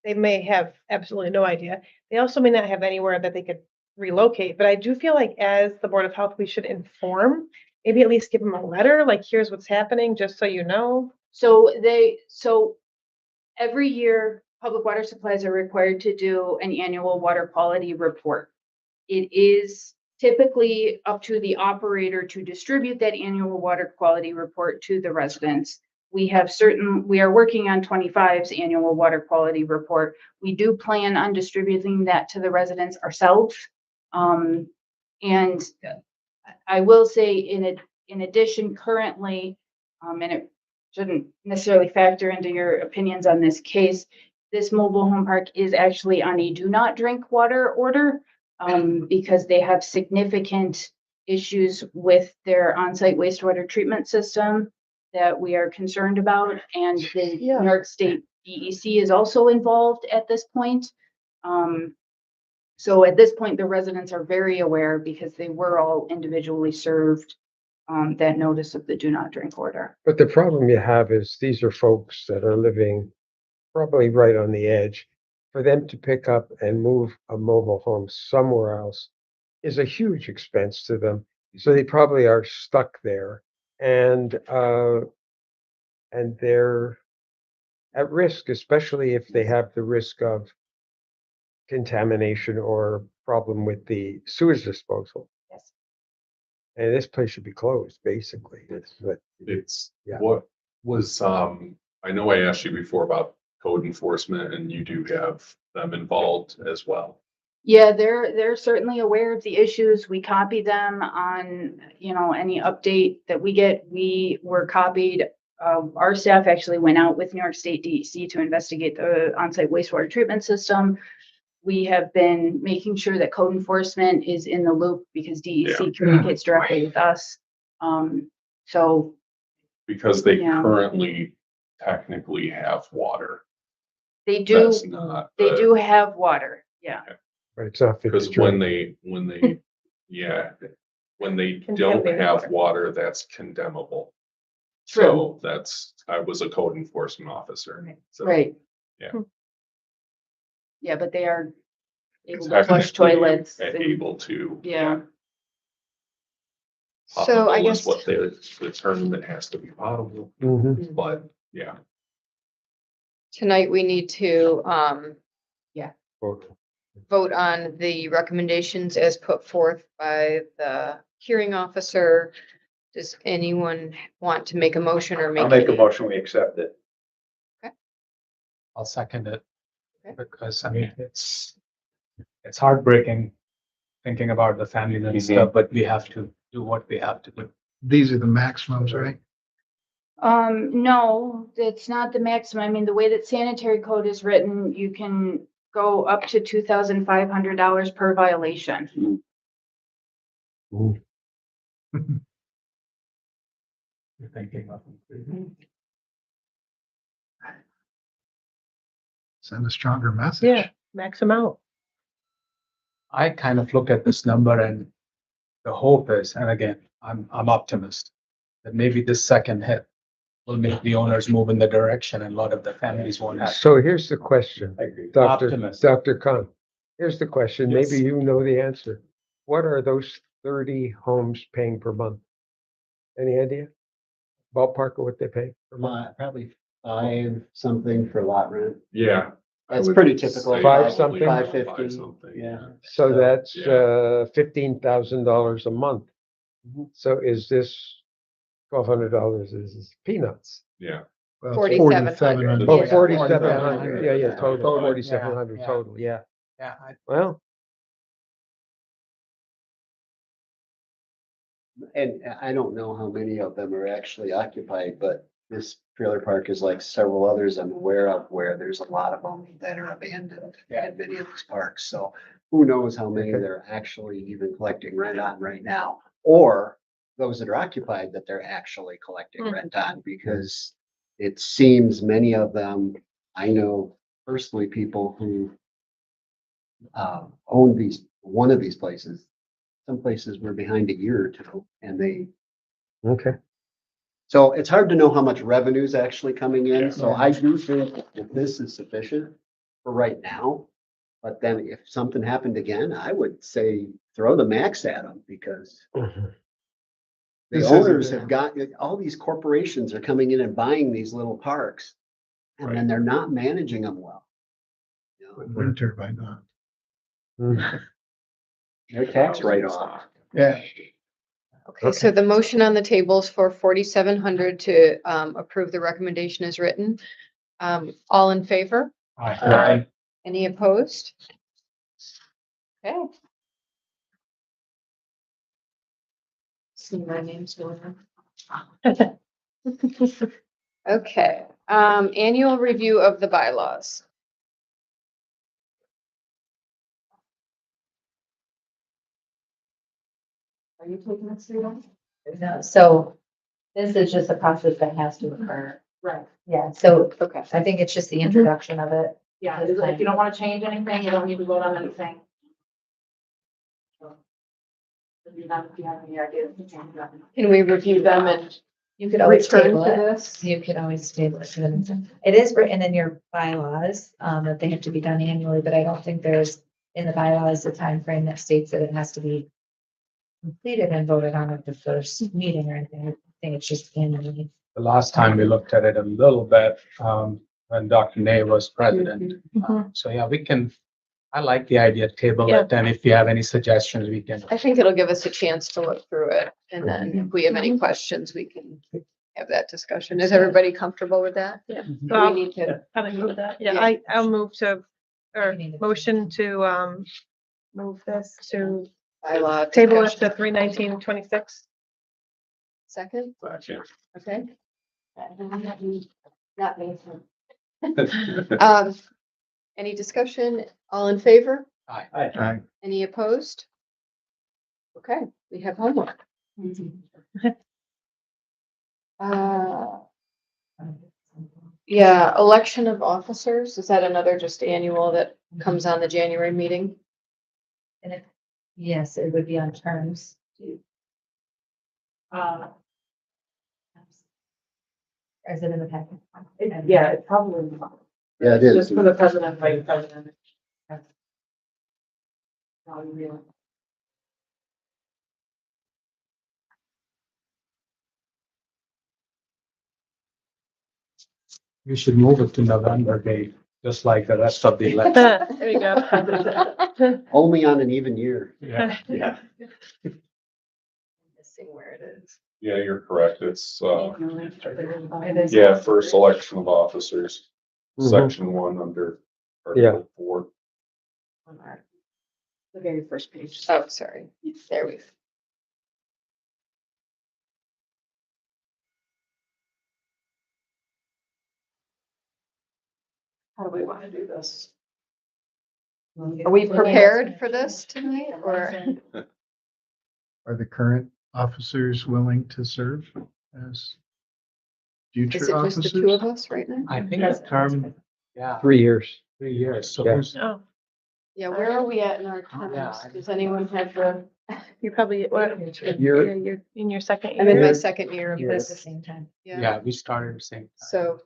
they may have absolutely no idea. They also may not have anywhere that they could relocate, but I do feel like as the Board of Health, we should inform, maybe at least give them a letter, like, here's what's happening, just so you know. So every year, public water supplies are required to do an annual water quality report. It is typically up to the operator to distribute that annual water quality report to the residents. We are working on 25's annual water quality report. We do plan on distributing that to the residents ourselves. And I will say in addition, currently, and it shouldn't necessarily factor into your opinions on this case, this mobile home park is actually on a do not drink water order, because they have significant issues with their on-site wastewater treatment system that we are concerned about. And the New York State DEC is also involved at this point. So at this point, the residents are very aware because they were all individually served that notice of the do not drink order. But the problem you have is these are folks that are living probably right on the edge. For them to pick up and move a mobile home somewhere else is a huge expense to them. So they probably are stuck there, and they're at risk, especially if they have the risk of contamination or problem with the sewage disposal. Yes. And this place should be closed, basically. It's Yeah. what was, I know I asked you before about code enforcement, and you do have them involved as well. Yeah, they're certainly aware of the issues. We copy them on, any update that we get. We were copied. Our staff actually went out with New York State DEC to investigate the on-site wastewater treatment system. We have been making sure that code enforcement is in the loop because DEC communicates directly with us. So. Because they currently technically have water. They do. That's not They do have water. Yeah. But it's not. Because when they when they don't have water, that's condemnable. So I was a code enforcement officer. So, Right. Yeah. Yeah, but they are able to flush toilets. Able to. Yeah. So I guess what the term that has to be potable, but yeah. tonight we need to, Okay. vote on the recommendations as put forth by the hearing officer. Does anyone want to make a motion or make? I'll make a motion, we accept it. I'll second it. Okay. Because I mean, it's heartbreaking thinking about the family and stuff, but we have to do what we have to do. These are the maximums, right? No, it's not the maximum. I mean, the way that sanitary code is written, you can go up to $2,500 per violation. You're thinking of. Send a stronger message. Yeah, max them out. I kind of look at this number and the hope is, and again, I'm optimist that maybe this second hit will make the owners move in the direction and a lot of the families won't have. So here's the question, Optimist. Dr. Khan. Here's the question. Yes. Maybe you know the answer. What are those 30 homes paying per month? Any idea? Ballpark of what they pay per month? Probably 5 something for lot rent. Yeah. That's pretty typical. say 5 something? 550. Yeah. So that's $15,000 a month. So is this $1,200 is peanuts? Yeah. Well, 4,700. Oh, Yeah. 4,700. Yeah, total, Total, 4,700 yeah. total, yeah. Yeah, Well, And I don't know how many of them are actually occupied, but this trailer park is like several others I'm aware of where there's a lot of them that are abandoned at many of these parks. So who knows how many they're actually even collecting rent on right now, or those that are occupied that they're actually collecting rent on, because it seems many of them, I know personally people who own one of these places. Some places were behind a year or two and they okay. So it's hard to know how much revenue is actually coming in, so I do think that this is sufficient for right now. But then if something happened again, I would say throw the max at them because the This is- owners have got, all these corporations are coming in and buying these little parks. And then they're not managing them well. Wind turbine on. Their tax write-off. Yeah. Okay, so the motion on the table is for 4,700 to approve the recommendation as written. All in favor? Aye. Any opposed? Okay. See my name's going on. Okay, annual review of the bylaws. Are you taking this through? No, so this is just a process that has to occur. Right. Yeah, so Okay. I think it's just the introduction of it. Yeah, it's like, if you don't want to change anything, you don't need to vote on anything. If you have any ideas, you can do that. Can we review them and You could always return table to it. this? You could always table it. It is written in your bylaws, that they have to be done annually, but I don't think there's in the bylaws a time frame that states that it has to be completed and voted on at the first meeting or anything. I think it's just annually. The last time we looked at it a little bit, when Dr. Nay was president. So yeah, we can, I like the idea, table Yeah. it, and if you have any suggestions, we can. I think it'll give us a chance to look through it, and then if we have any questions, we can have that discussion. Is everybody comfortable with that? Yeah. Do So we need to? probably move that. Yeah, Yeah. I'll move to, or motion to, move this to Bylaw table it discussion. to 3/19/26. Second, okay. Not me. Any discussion? All in favor? Aye. Any opposed? Okay, we have homework. Yeah, election of officers, is that another just annual that comes on the January meeting? And it, yes, it would be on terms. Or is it in the packet? Yeah, it's probably. Yeah, it is. Just for the president, vice president. We should move it to November date, just like the rest of the election. There you go. Only on an even year. Yeah. Missing where it is. Yeah, you're correct. It's, It is. yeah, first election of officers, Mhm. section 1 under Yeah. Article 4. The very first page. Oh, sorry. There we. How do we want to do this? Are we prepared for this tonight or? Are the current officers willing to serve as Is future it just the two of officers? us right now? I think that's term, yeah, 3 years. 3 years. So Yeah. who's, Oh, Yeah, where are we at in our terms? Yeah. Does anyone have the? you probably, what, You're- yeah, you're in your second I'm in my year. second year of You at the this. same time. yeah, we started the same time. So.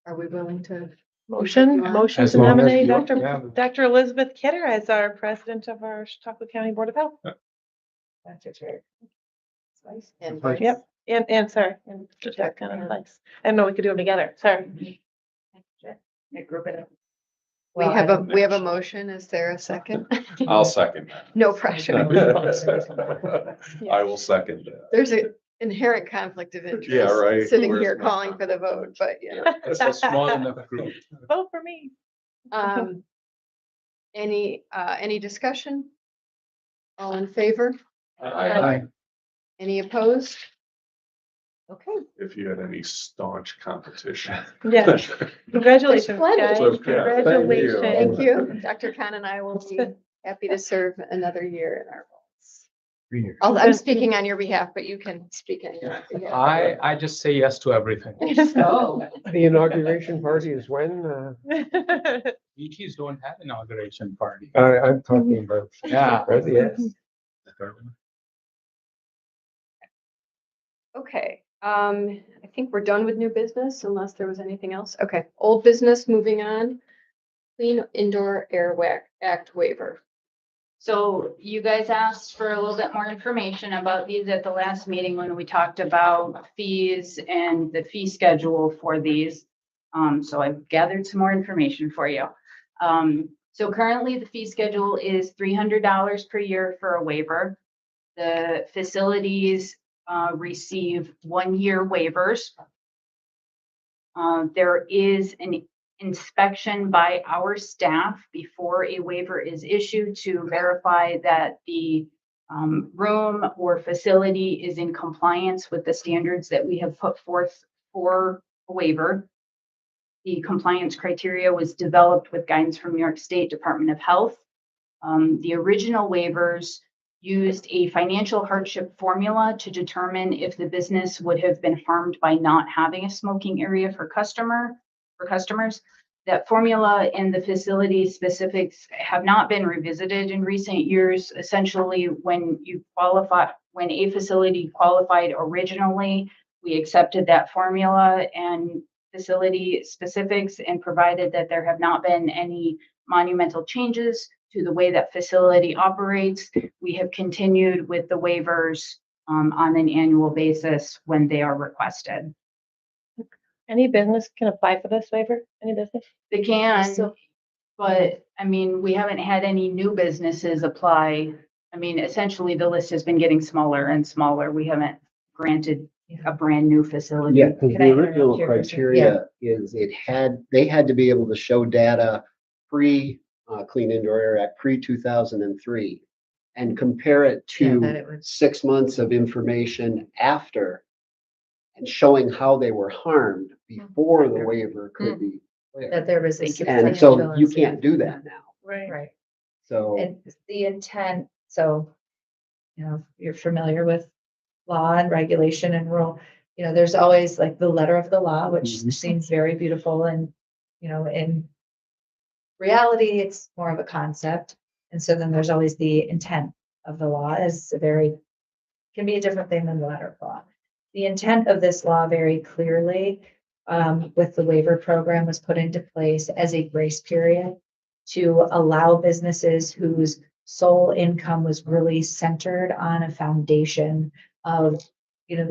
Are we willing to? Motion to As long as nominate you're- yeah. Dr. Elizabeth Kidder as our president of our Chautauqua County Board of Health. That's right. And Yep, and sorry, and just that kind of advice. I didn't know we could do them together, sorry. Yeah, group it up. we Well, have I a, don't- we have a motion. Is there a second? I'll second that. No pressure. I will second that. There's an inherent conflict of interest. Yeah, right. Sitting Where's here my calling for the vote, but yeah. It's a small enough group. Vote for me. Any discussion? All in favor? Aye. Any opposed? Okay. If you had any staunch competition. Yeah. Congratulations, plenty. guys. Okay, thank you. Thank Congratulations. you. Dr. Khan and I will be happy to serve another year in our roles. 3 years. I'm speaking on your behalf, but you can speak on your behalf. I just say yes to everything. Oh. The inauguration party is when? ETs don't have inauguration party. I'm talking about. Yeah. Yes. Okay, I think we're done with new business unless there was anything else. Okay, old business, moving on. Clean Indoor Act waiver. So you guys asked for a little bit more information about these at the last meeting when we talked about fees and the fee schedule for these. So I've gathered some more information for you. So currently the fee schedule is $300 per year for a waiver. The facilities receive 1-year waivers. There is an inspection by our staff before a waiver is issued to verify that the room or facility is in compliance with the standards that we have put forth for a waiver. The compliance criteria was developed with guidance from New York State Department of Health. The original waivers used a financial hardship formula to determine if the business would have been harmed by not having a smoking area for customers. That formula and the facility specifics have not been revisited in recent years. Essentially, when a facility qualified originally, we accepted that formula and facility specifics and provided that there have not been any monumental changes to the way that facility operates. We have continued with the waivers on an annual basis when they are requested. Any business can apply for this waiver? Any business? They can, but I mean, we haven't had any new businesses apply. I mean, essentially the list has been getting smaller and smaller. We haven't granted a brand new facility. Yeah, because the original criteria is they had to be able to show data Clean Indoor Air Act pre-2003 and compare it to 6 months of information after and showing how they were harmed before the waiver could be cleared. That there was a And so you can't do that now. Right. So. And the intent, so, you're familiar with law and regulation and rule, there's always like the letter of the law, which seems very beautiful and, in reality, it's more of a concept. And so then there's always the intent of the law can be a different thing than the letter of law. The intent of this law very clearly, with the waiver program, was put into place as a grace period to allow businesses whose sole income was really centered on a foundation of,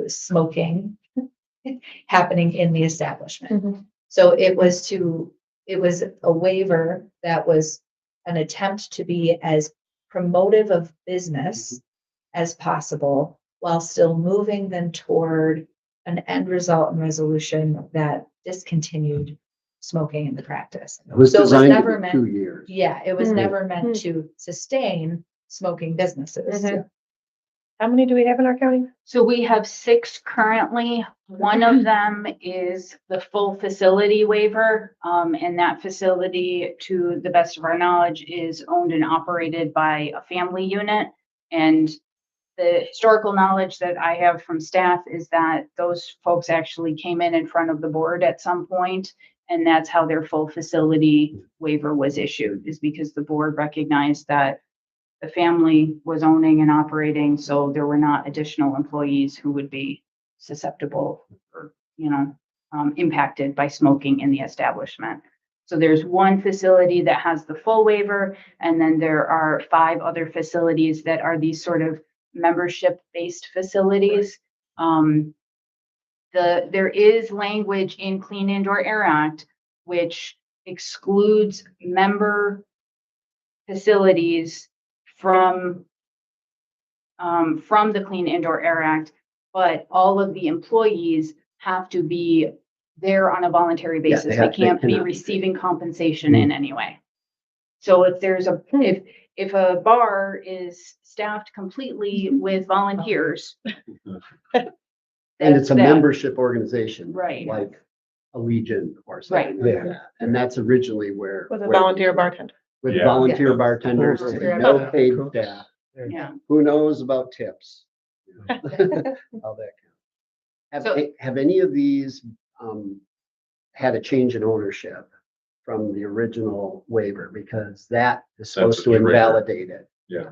smoking happening in the establishment. So it was a waiver that was an attempt to be as promotive of business as possible, while still moving them toward an end result and resolution that discontinued smoking in the practice. It was So designed to never be meant, 2 years. yeah, it was never meant to sustain smoking businesses. How many do we have in our county? So we have 6 currently. One of them is the full facility waiver. And that facility, to the best of our knowledge, is owned and operated by a family unit. And the historical knowledge that I have from staff is that those folks actually came in front of the board at some point, and that's how their full facility waiver was issued, is because the board recognized that the family was owning and operating, so there were not additional employees who would be susceptible or, impacted by smoking in the establishment. So there's one facility that has the full waiver, and then there are 5 other facilities that are these sort of membership-based facilities. There is language in Clean Indoor Air Act which excludes member facilities from the Clean Indoor Air Act, but all of the employees have to be there on a voluntary basis. They can't be receiving compensation in any way. So if there's if a bar is staffed completely with volunteers. And it's a membership organization. Right. Like a Legion or something like that. And that's originally where. With a volunteer bartender. With volunteer bartenders, no paid staff. Yeah. Who knows about tips? How that counts. Have any of these had a change in ownership from the original waiver? Because that is supposed to invalidate it. Yeah.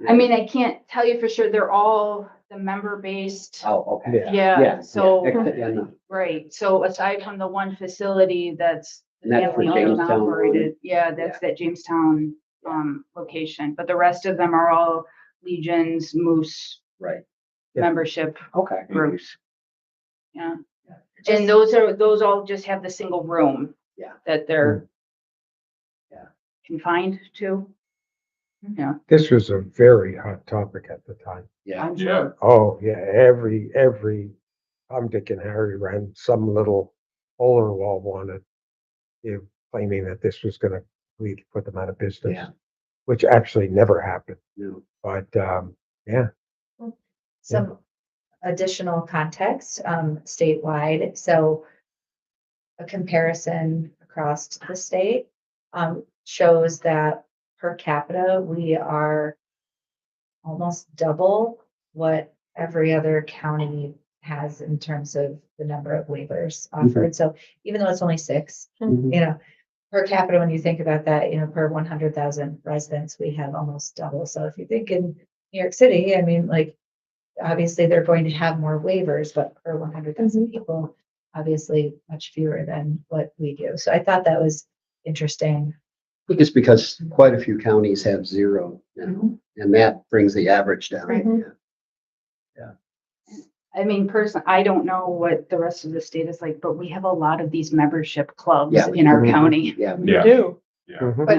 I mean, I can't tell you for sure. They're all the member-based. Oh, okay. Yeah, so, And right. So aside from the one facility that's And that's the family owned and Jamestown one? operated, yeah, that's that Jamestown, location. But the rest of them are all Legions, Moose right. membership Okay. groups. Yeah. And those all just have the single room. Yeah. That they're confined to. Yeah. This was a very hot topic at the time. Yeah. I'm sure. Oh, yeah, every, I'm Dick and Harry ran some little hole in the wall wanted, claiming that this was gonna completely put them out of business. Yeah. Which actually never happened, No. but, yeah. Some additional context, statewide, so a comparison across the state, shows that per capita, we are almost double what every other county has in terms of the number of waivers offered. So even though it's only 6, Mhm. you know, per capita, when you think about that, you know, per 100,000 residents, we have almost double. So if you think in New York City, I mean, like, obviously they're going to have more waivers, but per 100,000 people, obviously much fewer than what we do. So I thought that was interesting. I think it's because quite a few counties have 0 now, and that brings the average down. Right. Yeah. I mean, personally, I don't know what the rest of the state is like, but we have a lot of these membership clubs Yeah. in our Mhm. county. Yeah. We do. But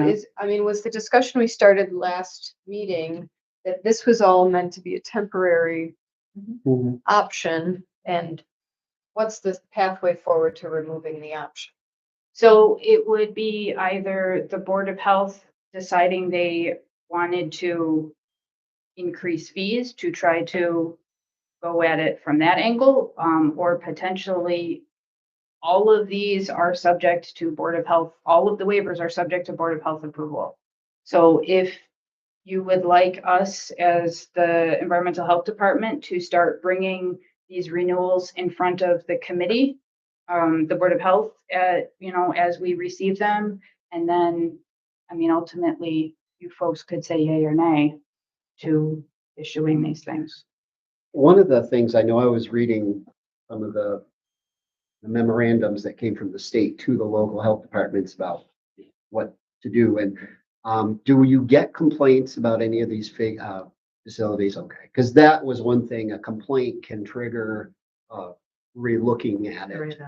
was the discussion we started last meeting that this was all meant to be a temporary Mhm. option? And what's the pathway forward to removing the option? So it would be either the Board of Health deciding they wanted to increase fees to try to go at it from that angle, or potentially all of these are subject to Board of Health, all of the waivers are subject to Board of Health approval. So if you would like us as the Environmental Health Department to start bringing these renewals in front of the committee, the Board of Health, as we receive them, and then, I mean, ultimately, you folks could say yay or nay to issuing these things. One of the things I know, I was reading some of the memorandums that came from the state to the local health departments about what to do. And do you get complaints about any of these facilities? Okay, because that was one thing, a complaint can trigger re-looking at it.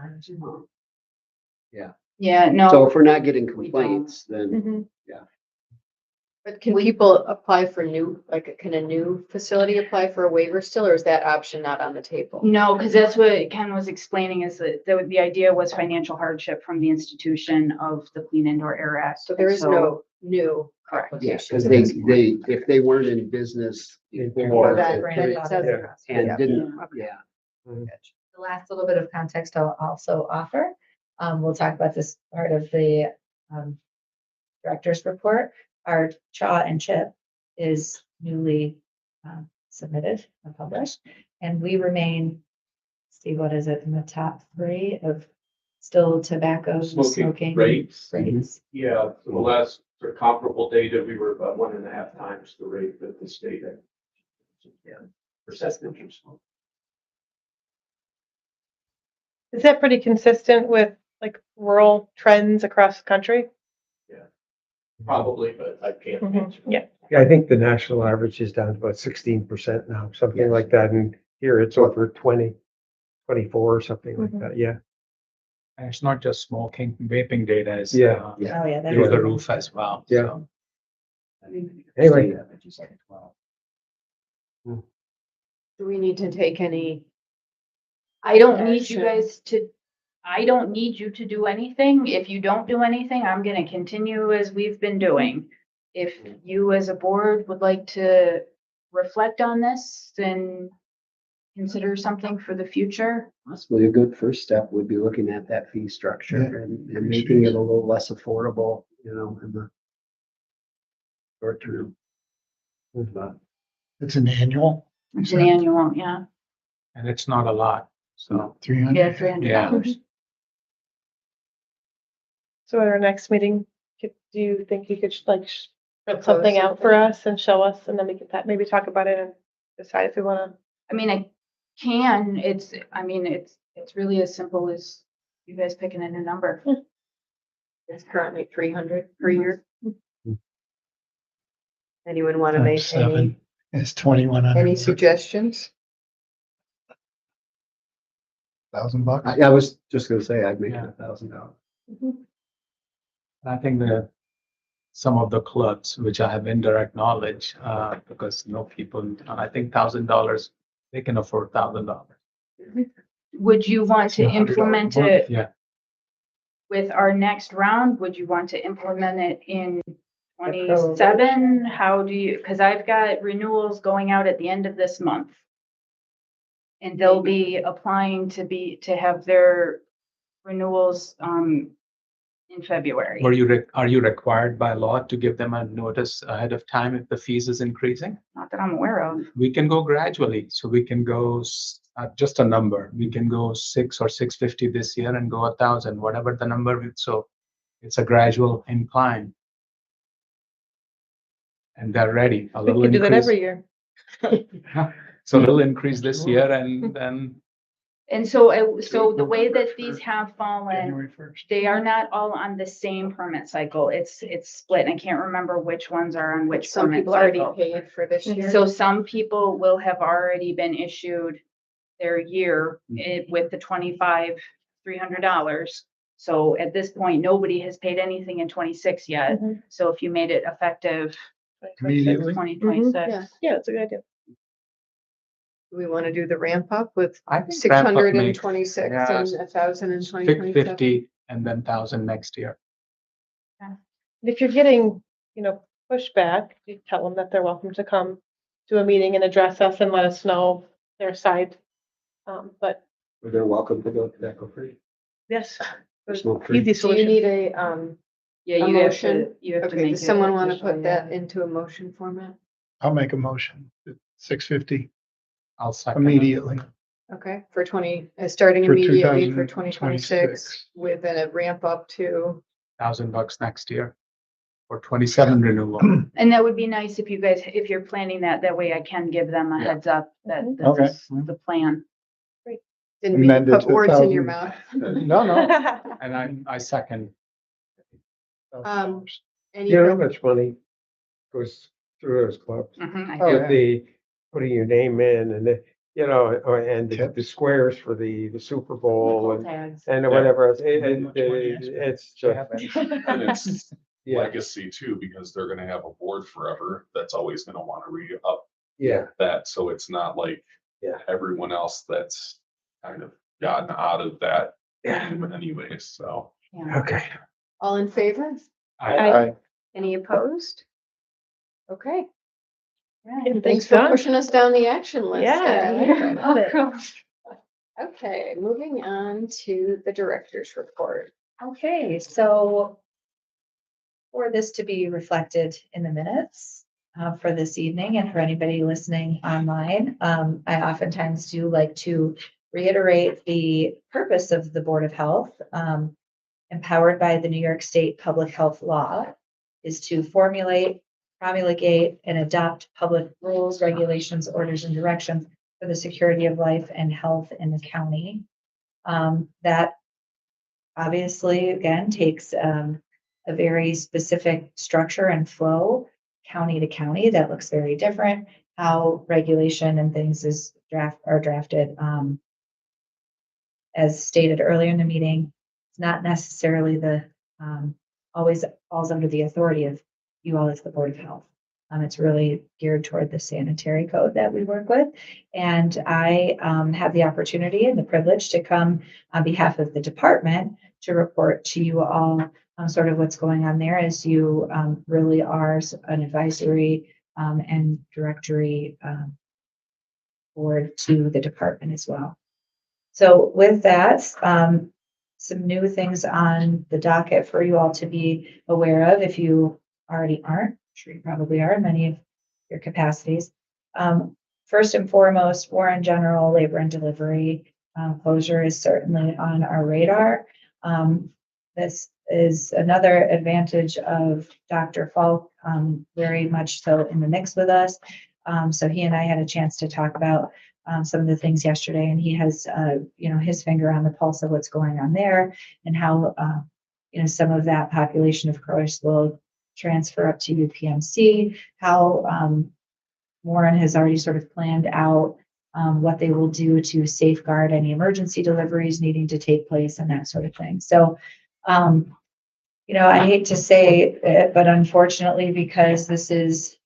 Yeah. Yeah, no. So if we're not getting we don't. complaints, then But can people apply for can a new facility apply for a waiver still, or is that option not on the table? No, because that's what Ken was explaining is that the idea was financial hardship from the institution of the Clean Indoor Air Act. So there is no new Correct. yeah, application. because if they weren't in business before That and it says it. didn't, yeah. The last little bit of context I'll also offer, we'll talk about this part of the director's report. Our CHA and CHIP is newly submitted and published, and we remain, Steve, what is it, in the top 3 of still tobacco smoking rates. rates? Yeah, so the last sort of comparable data, we were about 1.5 times the rate that the state had. Yeah, percentage of smoke. Is that pretty consistent with like rural trends across the country? Probably, but I can't answer. Yeah. Yeah, I think the national average is down to about 16% now, something like that, and here it's over 20, 24 or something like that, yeah. And it's not just smoking, vaping data is. Yeah. Oh, yeah. that Through is- the roof as well. Yeah. So, Anyway. Do we need to take any? I don't need you action? guys to, I don't need you to do anything. If you don't do anything, I'm gonna continue as we've been doing. If you as a board would like to reflect on this, then consider something for the future. Possibly a good first step would be looking at that fee structure and making it a little less affordable, in the short term. It's an annual. It's an annual, yeah. and it's not a lot, so. 300. Yeah, $300. So at our next meeting, do you think you could print something out for us and show us, and then we can maybe talk about it and decide if we wanna. I mean, it's really as simple as you guys picking a new number. It's currently 300 per year. Anyone want to Times make seven is 2,100. any suggestions? $1,000. I was just gonna say, I'd make it $1,000. I think that some of the clubs, which I have indirect knowledge, because people, I think $1,000, they can afford $1,000. Would you want to implement it Yeah, with our next round? Would you want to implement it in 27? How do you, because I've got renewals going out at the end of this month. And they'll be applying to have their renewals, in February. are you required by law to give them a notice ahead of time if the fees is increasing? Not that I'm aware of. We can go gradually, so we can go just a number. We can go 6 or 650 this year and go 1,000, whatever the number. So it's a gradual incline. And they're ready. A We little could do that increase. every year. So a little increase this year and then And so the way that these have fallen, January 1st. they are not all on the same permit cycle. It's split. I can't remember which ones are on which Some permit people already cycle. paid for this year. So some people will have already been issued their year with the $300. So at this point, nobody has paid anything in 26 yet. Mhm. So if you made it effective Immediately. 2026. Yeah. Yeah, that's a good idea. Do we want to do the ramp up with I think 626 yeah, and 1,000 in 2027? 650 and then 1,000 next year. And if you're getting, pushback, you tell them that they're welcome to come to a meeting and address us and let us know their side. But They're welcome to go tobacco free. yes, Smoke free. easy Do you solution. need a, Yeah, A you have motion? to, you have to okay, make does it someone want to official, put yeah. that into a motion format? I'll make a motion at 650 I'll second. immediately. Okay, for starting For immediately for 2026. 2026 with a ramp up to, $1,000 next year for 27 renewal. And that would be nice if you're planning that way I can give them a Yeah. heads up that Okay. this is the plan. didn't mean to Amended put to words in your 1,000. mouth. No, no, and I second. Any, You know how much money goes through those clubs? Mhm, I Oh, do. With the, putting your name in and and the squares for the Super Bowl and Tags. whatever. else. It's just, And it's yeah, legacy too, because they're gonna have a board forever that's always gonna wanna re-up yeah. that, so it's not like Yeah. everyone else that's kind of gotten out of that game anyways, so. Yeah. Okay. all in favor? Aye. Any opposed? Okay, And thanks for done. pushing us down the action list. there. I like Yeah. that. Love it. Okay, moving on to the director's report. Okay, so for this to be reflected in the minutes for this evening and for anybody listening online, I oftentimes do like to reiterate the purpose of the Board of Health, empowered by the New York State Public Health Law, is to formulate, promulgate, and adopt public rules, regulations, orders, and directions for the security of life and health in the county. That obviously, again, takes a very specific structure and flow, county to county, that looks very different. How regulation and things are drafted. As stated earlier in the meeting, it's not necessarily always falls under the authority of you all as the Board of Health. It's really geared toward the sanitary code that we work with. And I have the opportunity and the privilege to come on behalf of the department to report to you all sort of what's going on there, as you really are an advisory and directory board to the department as well. So with that, some new things on the docket for you all to be aware of if you already aren't. I'm sure you probably are in many of your capacities. First and foremost, war in general, labor and delivery closure is certainly on our radar. this is another advantage of Dr. Falk, very much so in the mix with us. So he and I had a chance to talk about some of the things yesterday, and he has, his finger on the pulse of what's going on there and how, some of that population, of course, will transfer up to UPMC, how Warren has already sort of planned out what they will do to safeguard any emergency deliveries needing to take place and that sort of thing. So, I hate to say it, but unfortunately, because this is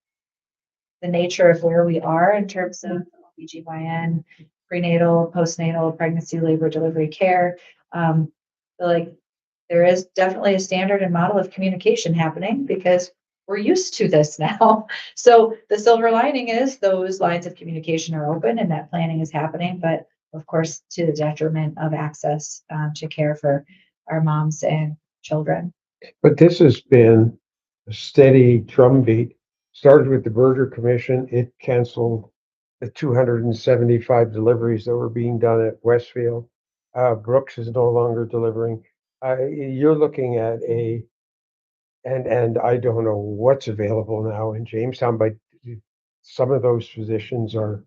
the nature of where we are in terms of OBGYN, prenatal, postnatal, pregnancy, labor, delivery care, like there is definitely a standard and model of communication happening because we're used to this now. So the silver lining is those lines of communication are open and that planning is happening, but of course, to the detriment of access to care for our moms and children. But this has been a steady drumbeat. Started with the Burger Commission. It canceled the 275 deliveries that were being done at Westfield. Brooks is no longer delivering. You're looking at and I don't know what's available now in Jamestown, but some of those physicians are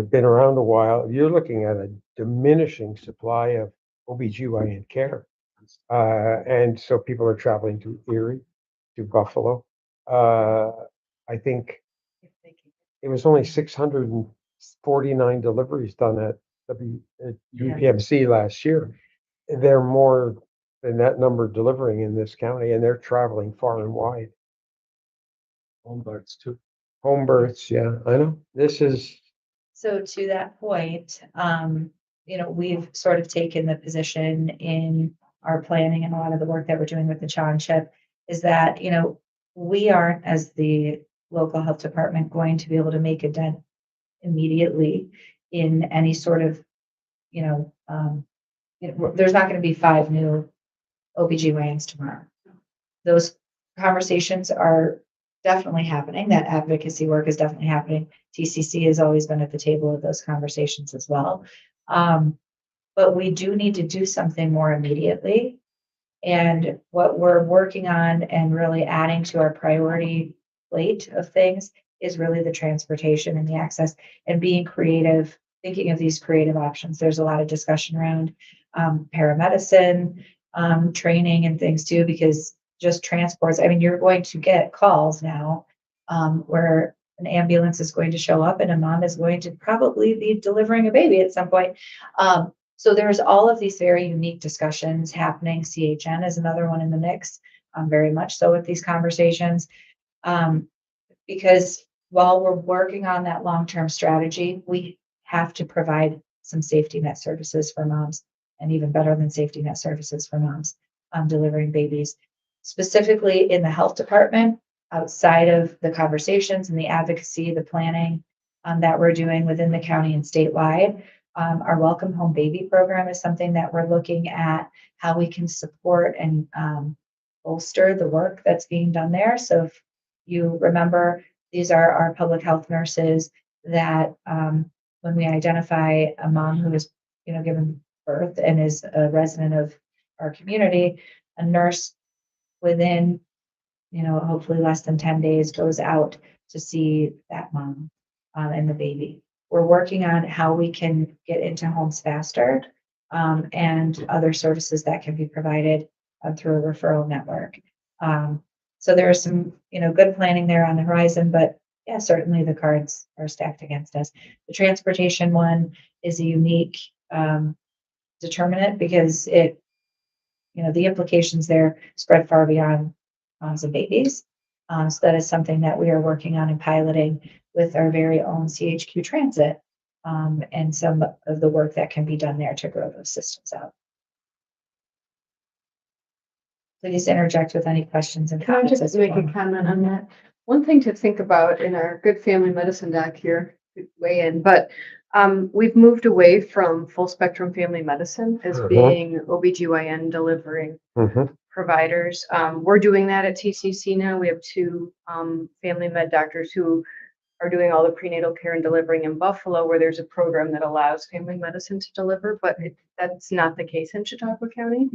been around a while. You're looking at a diminishing supply of OBGYN care. And so people are traveling to Erie, to Buffalo. I think it was only 649 deliveries done at UPMC last year. There are more than that number delivering in this county, and they're traveling far and wide. Home births too. Home births, yeah, I know. This is So to that point, we've sort of taken the position in our planning and a lot of the work that we're doing with the township is that, we aren't, as the local health department, going to be able to make a dent immediately in any sort of, there's not going to be 5 new OBGYNs tomorrow. Those conversations are definitely happening. That advocacy work is definitely happening. TCC has always been at the table of those conversations as well. But we do need to do something more immediately. And what we're working on and really adding to our priority plate of things is really the transportation and the access and being creative, thinking of these creative options. There's a lot of discussion around paramedicine, training and things too, because just transports, you're going to get calls now where an ambulance is going to show up and a mom is going to probably be delivering a baby at some point. So there's all of these very unique discussions happening. CHN is another one in the mix, very much so with these conversations. Because while we're working on that long-term strategy, we have to provide some safety net services for moms, and even better than safety net services for moms delivering babies. Specifically in the health department, outside of the conversations and the advocacy, the planning that we're doing within the county and statewide. Our Welcome Home Baby program is something that we're looking at how we can support and bolster the work that's being done there. So if you remember, these are our public health nurses that when we identify a mom who is, given birth and is a resident of our community, a nurse within, hopefully less than 10 days goes out to see that mom and the baby. We're working on how we can get into homes faster and other services that can be provided through a referral network. So there is some, good planning there on the horizon, but yeah, certainly the cards are stacked against us. The transportation one is a unique determinant because the implications there spread far beyond moms and babies. So that is something that we are working on and piloting with our very own CHQ Transit and some of the work that can be done there to grow those systems out. Please interject with any questions and Can I comments. just make a comment on that? One thing to think about in our good family medicine doc here, weigh in, but we've moved away from full spectrum family medicine as being OBGYN delivering providers. We're doing that at TCC now. We have 2 family med doctors who are doing all the prenatal care and delivering in Buffalo, where there's a program that allows family medicine to deliver, but that's not the case in Chautauqua County.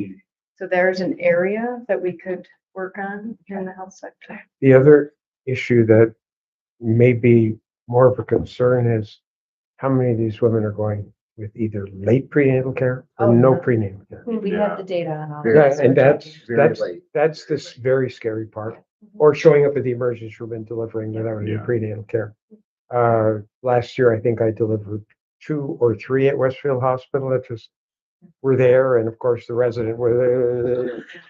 So there's an area that we could work on in the health sector. The other issue that may be more of a concern is how many of these women are going with either late prenatal care or Oh, no yeah. prenatal care. We have the data on all Yeah, this. and Very late. that's this very scary part. Or showing up at the emergency room and delivering without any Yeah. prenatal care. Last year, I think I delivered 2 or 3 at Westfield Hospital that just were there. And of course, the resident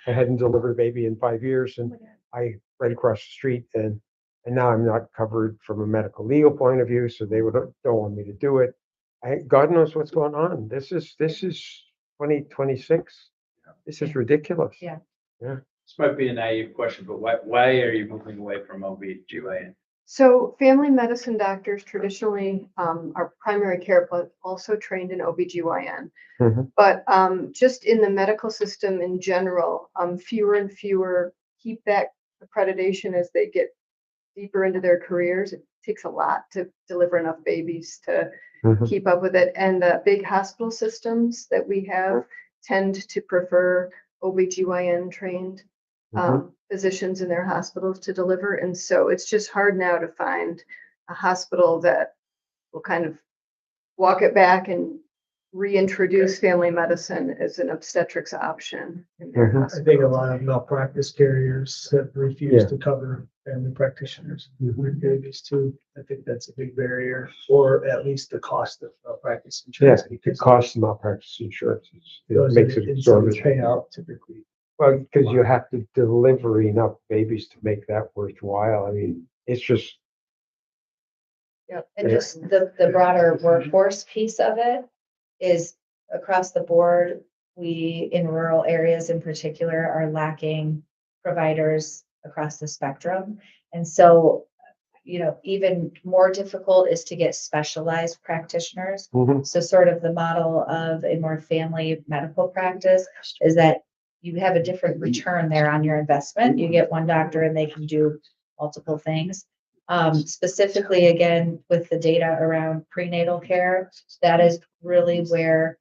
I hadn't delivered a baby in 5 years, and I right across the street, and now I'm not covered from a medical legal point of view, so they don't want me to do it. God knows what's going on. This is 2026. This is ridiculous. Yeah. Yeah. This might be a naive question, but why are you moving away from OB/GYN? So family medicine doctors traditionally are primary care, but also trained in OB/GYN. Mhm. But just in the medical system in general, fewer and fewer keep that accreditation as they get deeper into their careers. It takes a lot to deliver enough babies to Mhm. keep up with it. And the big hospital systems that we have tend to prefer OB/GYN trained physicians in their hospitals to deliver. And so it's just hard now to find a hospital that will kind of walk it back and reintroduce family medicine as an obstetrics option in their Mhm. hospital. I think a lot of malpractice carriers have refused to cover family practitioners with babies too. I think that's a big barrier, or at least the cost of malpractice Yes, insurance. it costs malpractice insurance. It Those makes are it the exorbitant. payout typically. Well, because you have to deliver enough babies to make that worthwhile. I mean, it's just, Yep, and just the broader workforce piece of it is across the board. We, in rural areas in particular, are lacking providers across the spectrum. And so, even more difficult is to get specialized practitioners. So sort of the model of a more family medical practice is that you have a different return there on your investment. You get one doctor and they can do multiple things. Specifically, again, with the data around prenatal care, that is really where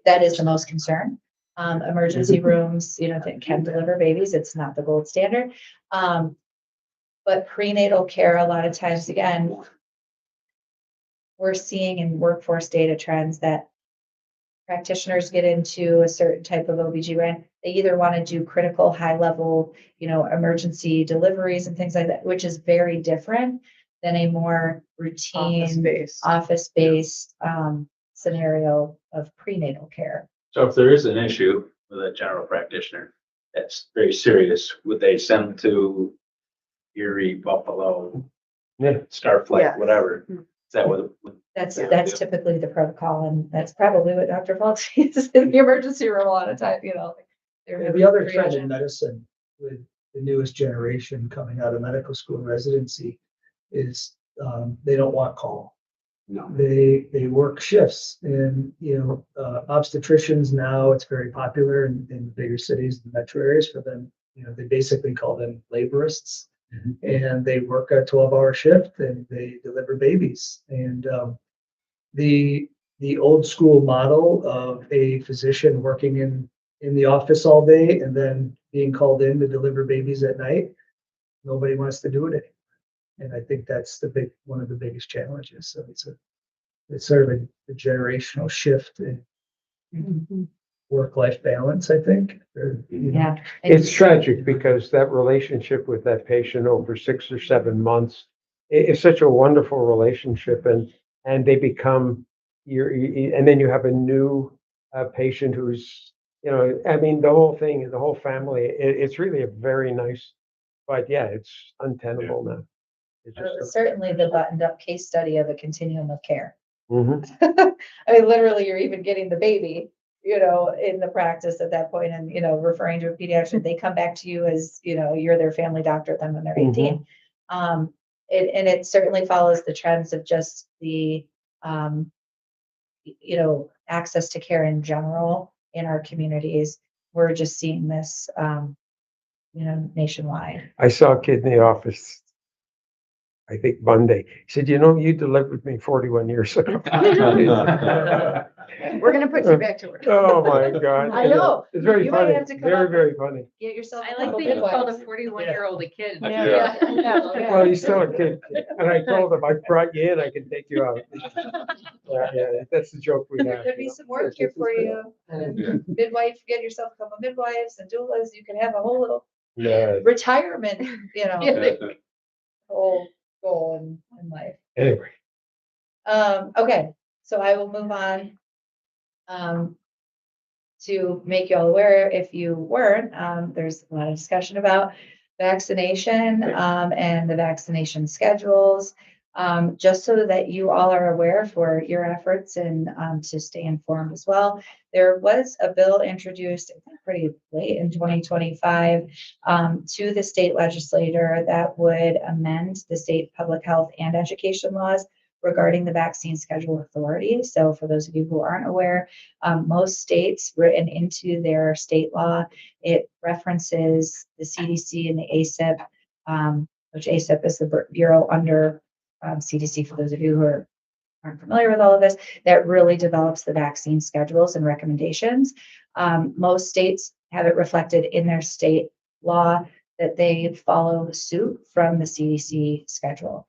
that is the most concern. Emergency rooms, that can deliver babies. It's not the gold standard. But prenatal care, a lot of times, again, we're seeing in workforce data trends that practitioners get into a certain type of OB/GYN. They either want to do critical, high level, emergency deliveries and things like that, which is very different than a more routine office-based scenario of prenatal care. So if there is an issue with a general practitioner that's very serious, would they send them to Erie, Buffalo, Starflight, Yes. whatever? Is that what? That's typically the protocol, and that's probably what Dr. Fultz sees in the emergency room a lot of time, Yeah, the other trend in medicine with the newest generation coming out of medical school residency is they don't want call. No. They work shifts, and obstetricians now, it's very popular in bigger cities, the metro areas for them. They basically call them laborists, and they work a 12-hour shift and they deliver babies. And the old school model of a physician working in the office all day and then being called in to deliver babies at night, nobody wants to do it anymore. And I think that's one of the biggest challenges. So it's sort of a generational shift in work-life balance, I think. Yeah. it's tragic because that relationship with that patient over 6 or 7 months is such a wonderful relationship, and they become and then you have a new patient who's, I mean, the whole thing and the whole family, it's really a very nice, but yeah, it's untenable now. It's It was certainly the buttoned up case study of a continuum of care. Mhm. I mean, literally, you're even getting the baby, in the practice at that point and, referring to a pediatrician, they come back to you as, you're their family doctor then when they're 18. And it certainly follows the trends of just the, access to care in general in our communities. We're just seeing this, nationwide. I saw a kid in the office, I think Monday. He said, you delivered me 41 years ago. We're gonna put you back to work. Oh, my God. I know. It's very You might funny, have to come very, up very funny. Get yourself. I a like couple that you called a midwives. 41-year-old a kid. Yeah. Well, he's still a kid, and I told him, I brought you in, I can take you out. Yeah, that's the joke we have. There'd be some work here for you. And midwife, get yourself a couple midwives and doulas. You can have a whole little Yeah, retirement, whole goal in life. anyway. Okay, so I will move on. To make you all aware, if you weren't, there's a lot of discussion about vaccination, and the vaccination schedules. Just so that you all are aware for your efforts and, to stay informed as well. There was a bill introduced pretty late in 2025, to the state legislature that would amend the state public health and education laws regarding the vaccine schedule authority. So for those of you who aren't aware, most states written into their state law, it references the CDC and the ACIP, which ACIP is the bureau under CDC, for those of you who aren't familiar with all of this, that really develops the vaccine schedules and recommendations. Most states have it reflected in their state law that they follow suit from the CDC schedule.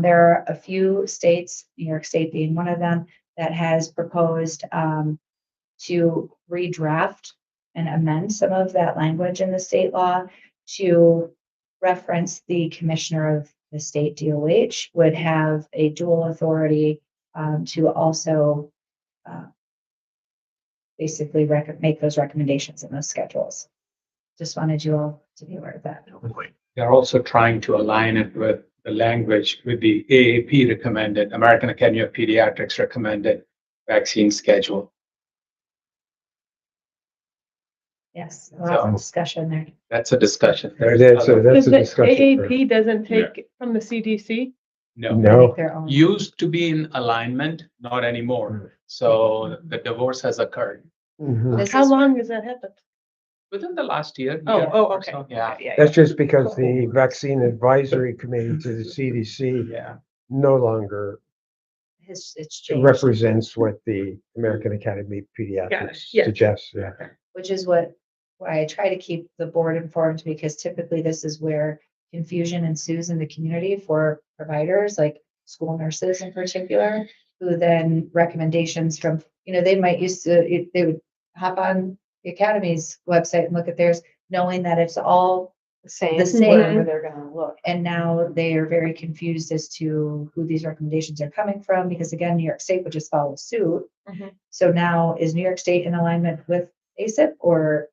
There are a few states, New York State being one of them, that has proposed to redraft and amend some of that language in the state law to reference the commissioner of the state DOH would have a dual authority to also basically make those recommendations in those schedules. Just wanted you all to be aware of that. They're also trying to align it with the language with the AAP recommended, American Academy of Pediatrics recommended vaccine schedule. Yes, lots of discussion there. That's a discussion. That's other- a Does the discussion. AAP doesn't take from the CDC? No. No. Their own. Used to be in alignment, not anymore. So the divorce has occurred Mhm. This How is- long has that happened? within the last year. Oh, year oh, or okay. so, Yeah, Yeah, That's just because the vaccine advisory committee to the CDC yeah. no longer It's changed, represents what the American Academy of Pediatrics yes. suggests, yeah. which is why I try to keep the board informed, because typically this is where confusion ensues in the community for providers, like school nurses in particular, who then recommendations from, they might they would hop on the academy's website and look at theirs, knowing that it's all The same, the same. wherever they're gonna look. And now they are very confused as to who these recommendations are coming from, because again, New York State would just follow suit. Mhm. So now is New York State in alignment with ACIP or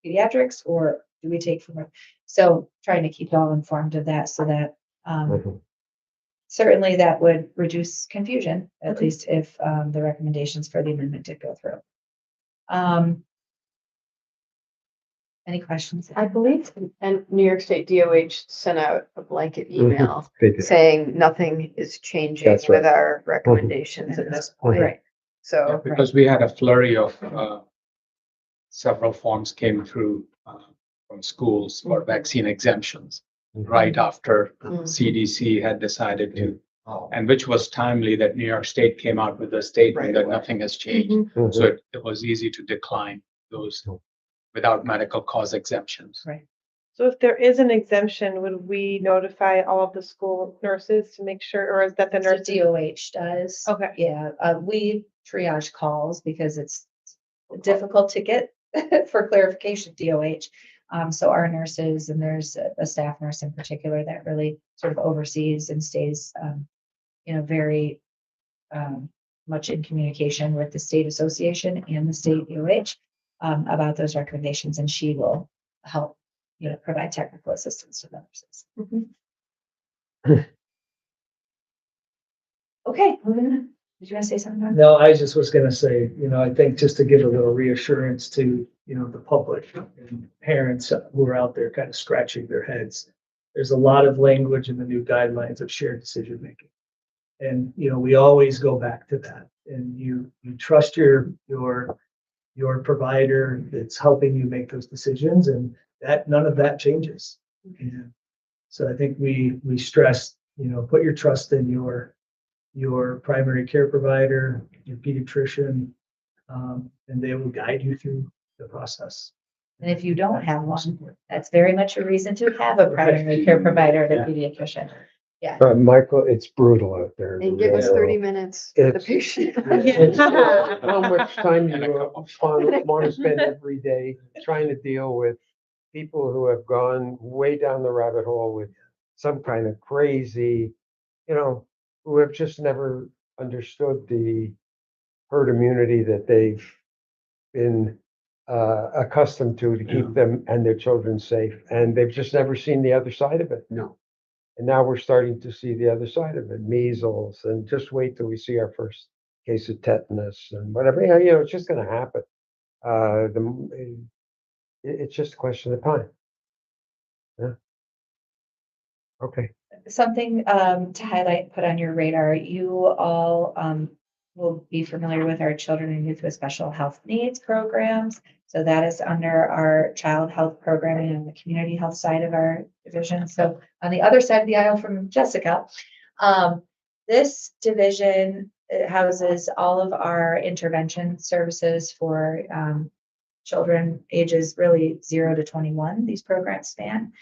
pediatrics, or do we take from it? So trying to keep y'all informed of that so that, Mhm. certainly that would reduce confusion, at least if, the recommendations for the amendment did go through. Any questions? I believe, and New York State DOH sent out a blanket email They did. saying nothing is changing That's right. with our recommendations at this point. Right. So, Because we had a flurry of several forms came through from schools for vaccine exemptions right after Mhm. CDC had decided to, and which was timely that New York State came out with a statement that nothing has changed. Mhm. So it was easy to decline those without medical cause exemptions. Right. So if there is an exemption, would we notify all of the school nurses to make sure, or is that the The nurse? DOH does. Okay. Yeah, we triage calls because it's difficult to get for clarification, DOH. So our nurses, and there's a staff nurse in particular that really sort of oversees and stays, very much in communication with the state association and the state DOH about those recommendations, and she will help, provide technical assistance to the nurses. Okay, did you want to say something? Mark? No, I just was gonna say, I think just to give a little reassurance to, the public and parents who are out there kind of scratching their heads. There's a lot of language in the new guidelines of shared decision making. And, we always go back to that, and you trust your provider that's helping you make those decisions, and that none of that changes. And so I think we stress, put your trust in your primary care provider, your pediatrician, And they will guide you through the process. And if you don't have one, that's very much a reason to have a primary care provider and a pediatrician. Yeah. Michael, it's brutal out there. And give us 30 minutes. for the It's- patient. It's how much time you want to spend every day trying to deal with people who have gone way down the rabbit hole with some kind of crazy, who have just never understood the herd immunity that they've been accustomed to keep them and their children safe. And they've just never seen the other side of it. No. And now we're starting to see the other side of it, measles, and just wait till we see our first case of tetanus and whatever. It's just going to happen. It's just a question of time. Yeah. Okay. Something to highlight, put on your radar, you all will be familiar with our children and youth with special health needs programs. So that is under our child health programming and the community health side of our division. So on the other side of the aisle from Jessica, this division houses all of our intervention services for children ages really 0 to 21. These programs span.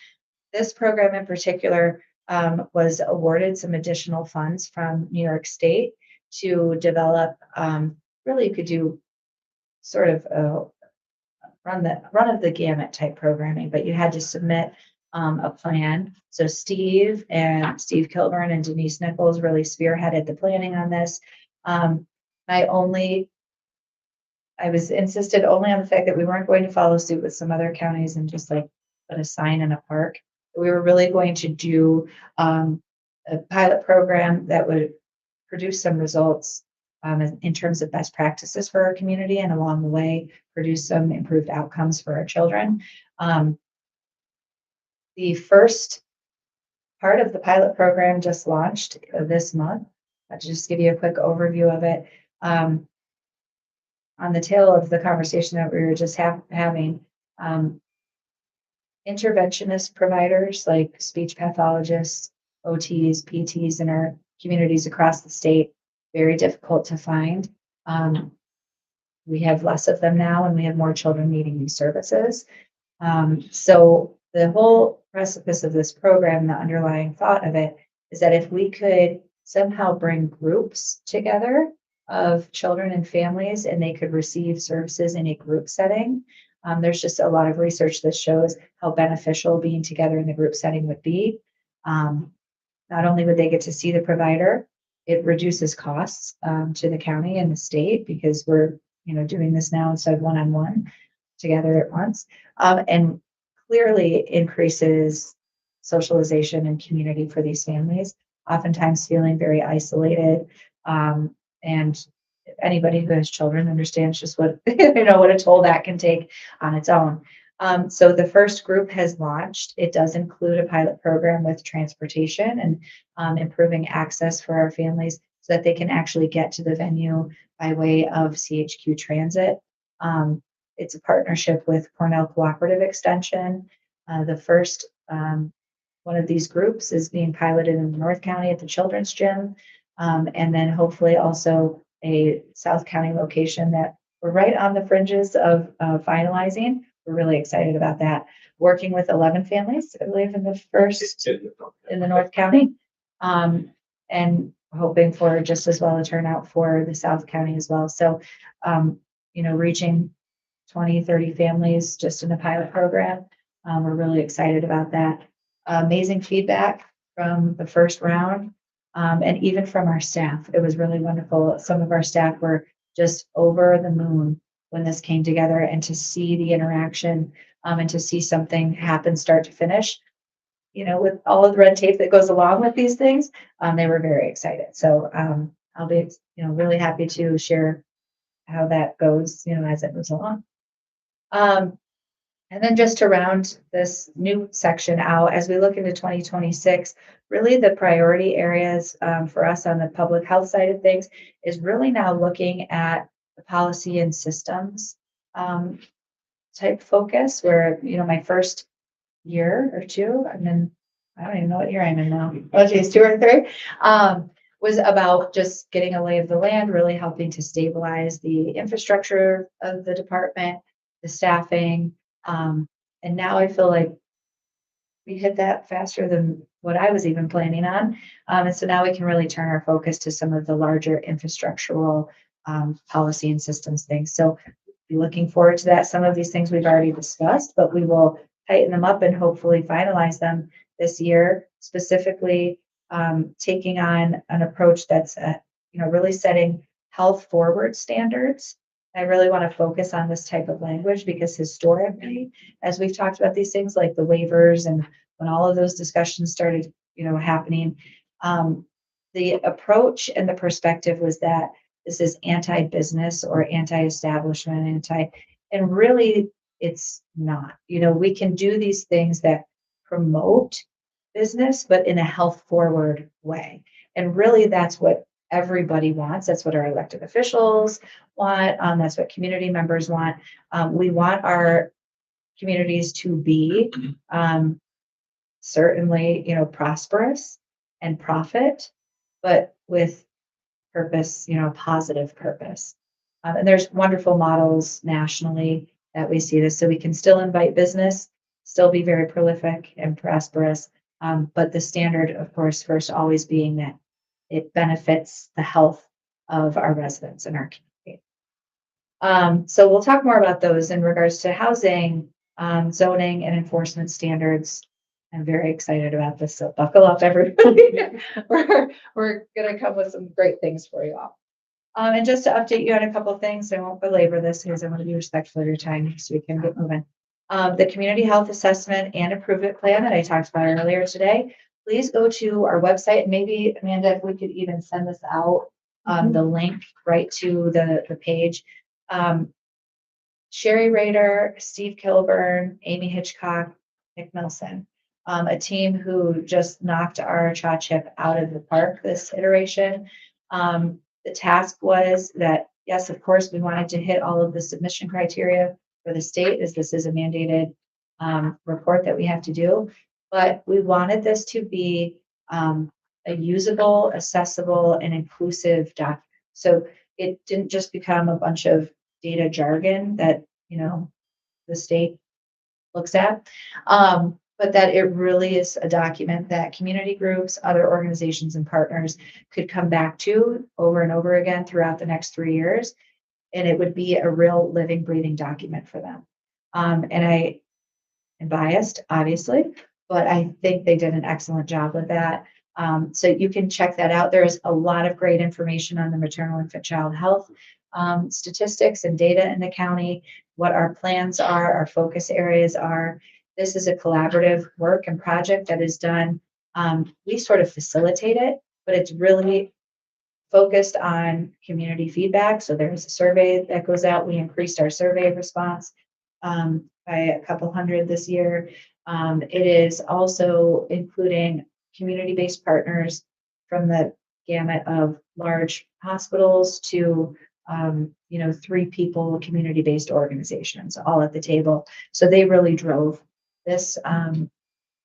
This program in particular was awarded some additional funds from New York State to develop, really you could do sort of run of the gamut type programming, but you had to submit a plan. So Steve Kilburn and Denise Nichols really spearheaded the planning on this. I was insisted only on the fact that we weren't going to follow suit with some other counties and just like put a sign in a park. We were really going to do a pilot program that would produce some results in terms of best practices for our community, and along the way, produce some improved outcomes for our children. The first part of the pilot program just launched this month. I'll just give you a quick overview of it. On the tail of the conversation that we were just having, interventionist providers like speech pathologists, OTs, PTs in our communities across the state, very difficult to find. We have less of them now and we have more children needing these services. So the whole precipice of this program, the underlying thought of it is that if we could somehow bring groups together of children and families and they could receive services in a group setting, there's just a lot of research that shows how beneficial being together in the group setting would be. Not only would they get to see the provider, it reduces costs to the county and the state because we're doing this now instead of one-on-one together at once, and clearly increases socialization and community for these families, oftentimes feeling very isolated. And anybody who has children understands just what what a toll that can take on its own. So the first group has launched. It does include a pilot program with transportation and improving access for our families so that they can actually get to the venue by way of CHQ transit. It's a partnership with Cornell Cooperative Extension. The first one of these groups is being piloted in North County at the Children's Gym, and then hopefully also a South County location that we're right on the fringes of finalizing. We're really excited about that. Working with 11 families, I believe, in the first in the North County, and hoping for just as well a turnout for the South County as well. So, reaching 20, 30 families just in a pilot program. We're really excited about that. Amazing feedback from the first round, and even from our staff. It was really wonderful. Some of our staff were just over the moon when this came together, and to see the interaction and to see something happen start to finish, with all of the red tape that goes along with these things, they were very excited. So I'll be, really happy to share how that goes, as it moves along. And then just to round this new section out, as we look into 2026, really the priority areas for us on the public health side of things is really now looking at the policy and systems type focus where, my first year or two, I don't even know what year I'm in now. Oh geez, 2 or 3. was about just getting a lay of the land, really helping to stabilize the infrastructure of the department, the staffing. And now I feel like we hit that faster than what I was even planning on. And so now we can really turn our focus to some of the larger infrastructural policy and systems things. So be looking forward to that. Some of these things we've already discussed, but we will tighten them up and hopefully finalize them this year, specifically taking on an approach that's, really setting health forward standards. I really want to focus on this type of language because historically, as we've talked about these things like the waivers and when all of those discussions started, happening, the approach and the perspective was that this is anti-business or anti-establishment, and really it's not. We can do these things that promote business, but in a health forward way. And really that's what everybody wants. That's what our elected officials want. That's what community members want. We want our communities to be certainly, prosperous and profit, but with purpose, positive purpose. And there's wonderful models nationally that we see this. So we can still invite business, still be very prolific and prosperous. But the standard, of course, first always being that it benefits the health of our residents in our community. So we'll talk more about those in regards to housing, zoning and enforcement standards. I'm very excited about this, so buckle up, everybody. we're gonna come with some great things for you all. And just to update you on a couple of things, I won't belabor this because I want to be respectful of your time so we can get moving. The community health assessment and improvement plan that I talked about earlier today, please go to our website. And maybe, Amanda, if we could even send this out, the link right to the page. Sherry Rader, Steve Kilburn, Amy Hitchcock, Nick Milson, a team who just knocked our CHA chip out of the park this iteration. The task was that, yes, of course, we wanted to hit all of the submission criteria for the state, as this is a mandated report that we have to do. But we wanted this to be a usable, accessible, and inclusive document. So it didn't just become a bunch of data jargon that, the state looks at, but that it really is a document that community groups, other organizations, and partners could come back to over and over again throughout the next 3 years. And it would be a real living, breathing document for them. And I am biased, obviously, but I think they did an excellent job with that. So you can check that out. There's a lot of great information on the maternal infant child health statistics and data in the county, what our plans are, our focus areas are. This is a collaborative work and project that is done. We sort of facilitate it, but it's really focused on community feedback. So there's a survey that goes out. We increased our survey response by a couple hundred this year. It is also including community-based partners from the gamut of large hospitals to 3 people community-based organizations all at the table. So they really drove this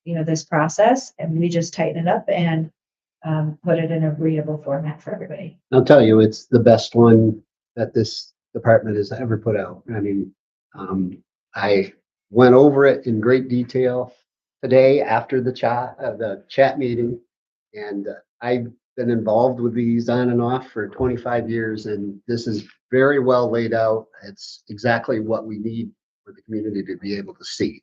this process, and we just tighten it up and put it in a readable format for everybody. I'll tell you, it's the best one that this department has ever put out. I mean, I went over it in great detail today after the chat meeting, and I've been involved with these on and off for 25 years, and this is very well laid out. It's exactly what we need for the community to be able to see.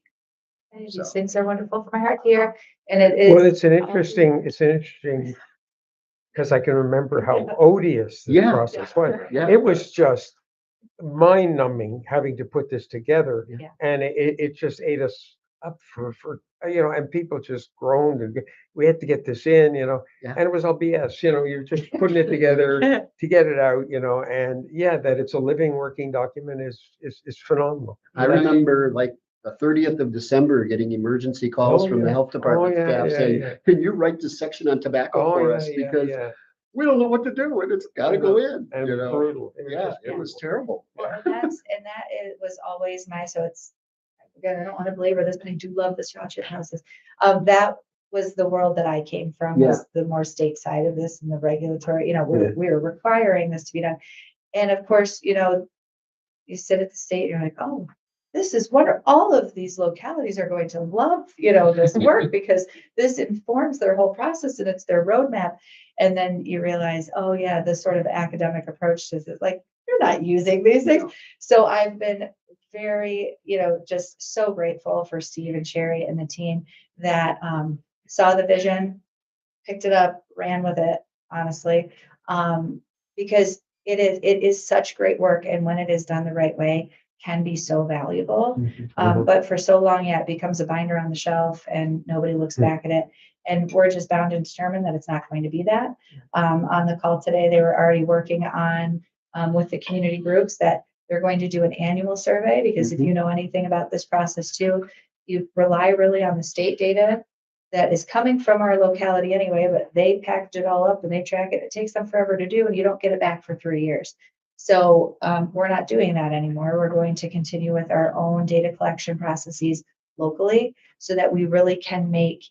These things are wonderful for my heart here, and it is. Well, it's an interesting, because I can remember how odious this process was. Yeah. It was just mind numbing having to put this together, Yeah. and it just ate us up for and people just groaned, and we had to get this in, and it was all BS, you're just putting it together to get it out, and that it's a living working document is phenomenal. I remember like the 30th of December getting emergency calls from the health department staff saying, can you write this section on tobacco for us? Because we don't know what to do, and it's got to go in. And brutal. It was terrible. Well, that was always so it's, again, I don't want to belabor this, but I do love this Chautauqua houses. That was the world that I came from, was the more state side of this and the regulatory, we were requiring this to be done. And of course, you sit at the state, you're like, oh, this is what all of these localities are going to love, this work because this informs their whole process and it's their roadmap. And then you realize, oh yeah, the sort of academic approach to it, like, you're not using these things. So I've been very, just so grateful for Steve and Sherry and the team that saw the vision, picked it up, ran with it, honestly, because it is such great work, and when it is done the right way, can be so valuable. But for so long, it becomes a binder on the shelf, and nobody looks back at it. And we're just bound and determined that it's not going to be that. On the call today, they were already working on with the community groups that they're going to do an annual survey, because if you know anything about this process too, you rely really on the state data that is coming from our locality anyway, but they package it all up and they track it. It takes them forever to do, and you don't get it back for 3 years. So we're not doing that anymore. We're going to continue with our own data collection processes locally so that we really can make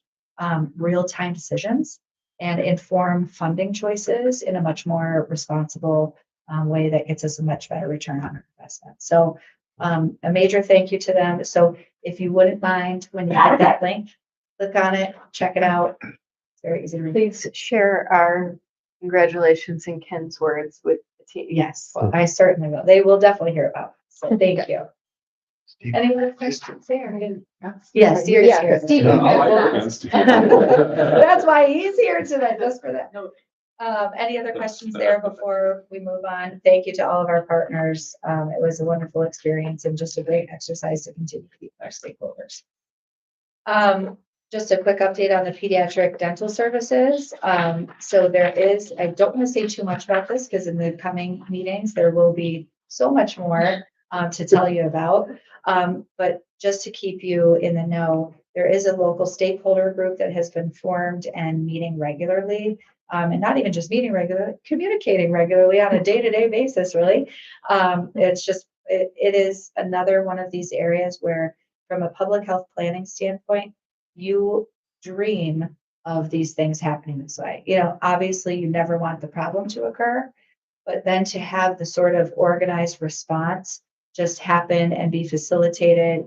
real-time decisions and inform funding choices in a much more responsible way that gets us a much better return on our investment. So a major thank you to them. So if you wouldn't mind, when you get that link, click on it, check it out. It's very easy to read. Please share our congratulations in Ken's words with the team. Yes, I certainly will. They will definitely hear about it. So thank you. Any other questions there? Yes, Steve is here. Yeah, I like Ken's too. That's why he's here tonight, just for that. Any other questions there before we move on? Thank you to all of our partners. It was a wonderful experience and just a great exercise to continue to keep our stakeholders. Just a quick update on the pediatric dental services. So there is, I don't want to say too much about this because in the coming meetings, there will be so much more to tell you about. But just to keep you in the know, there is a local stakeholder group that has been formed and meeting regularly. And not even just meeting regularly, communicating regularly on a day-to-day basis, really. It's just, it is another one of these areas where, from a public health planning standpoint, you dream of these things happening this way. Obviously, you never want the problem to occur, but then to have the sort of organized response just happen and be facilitated,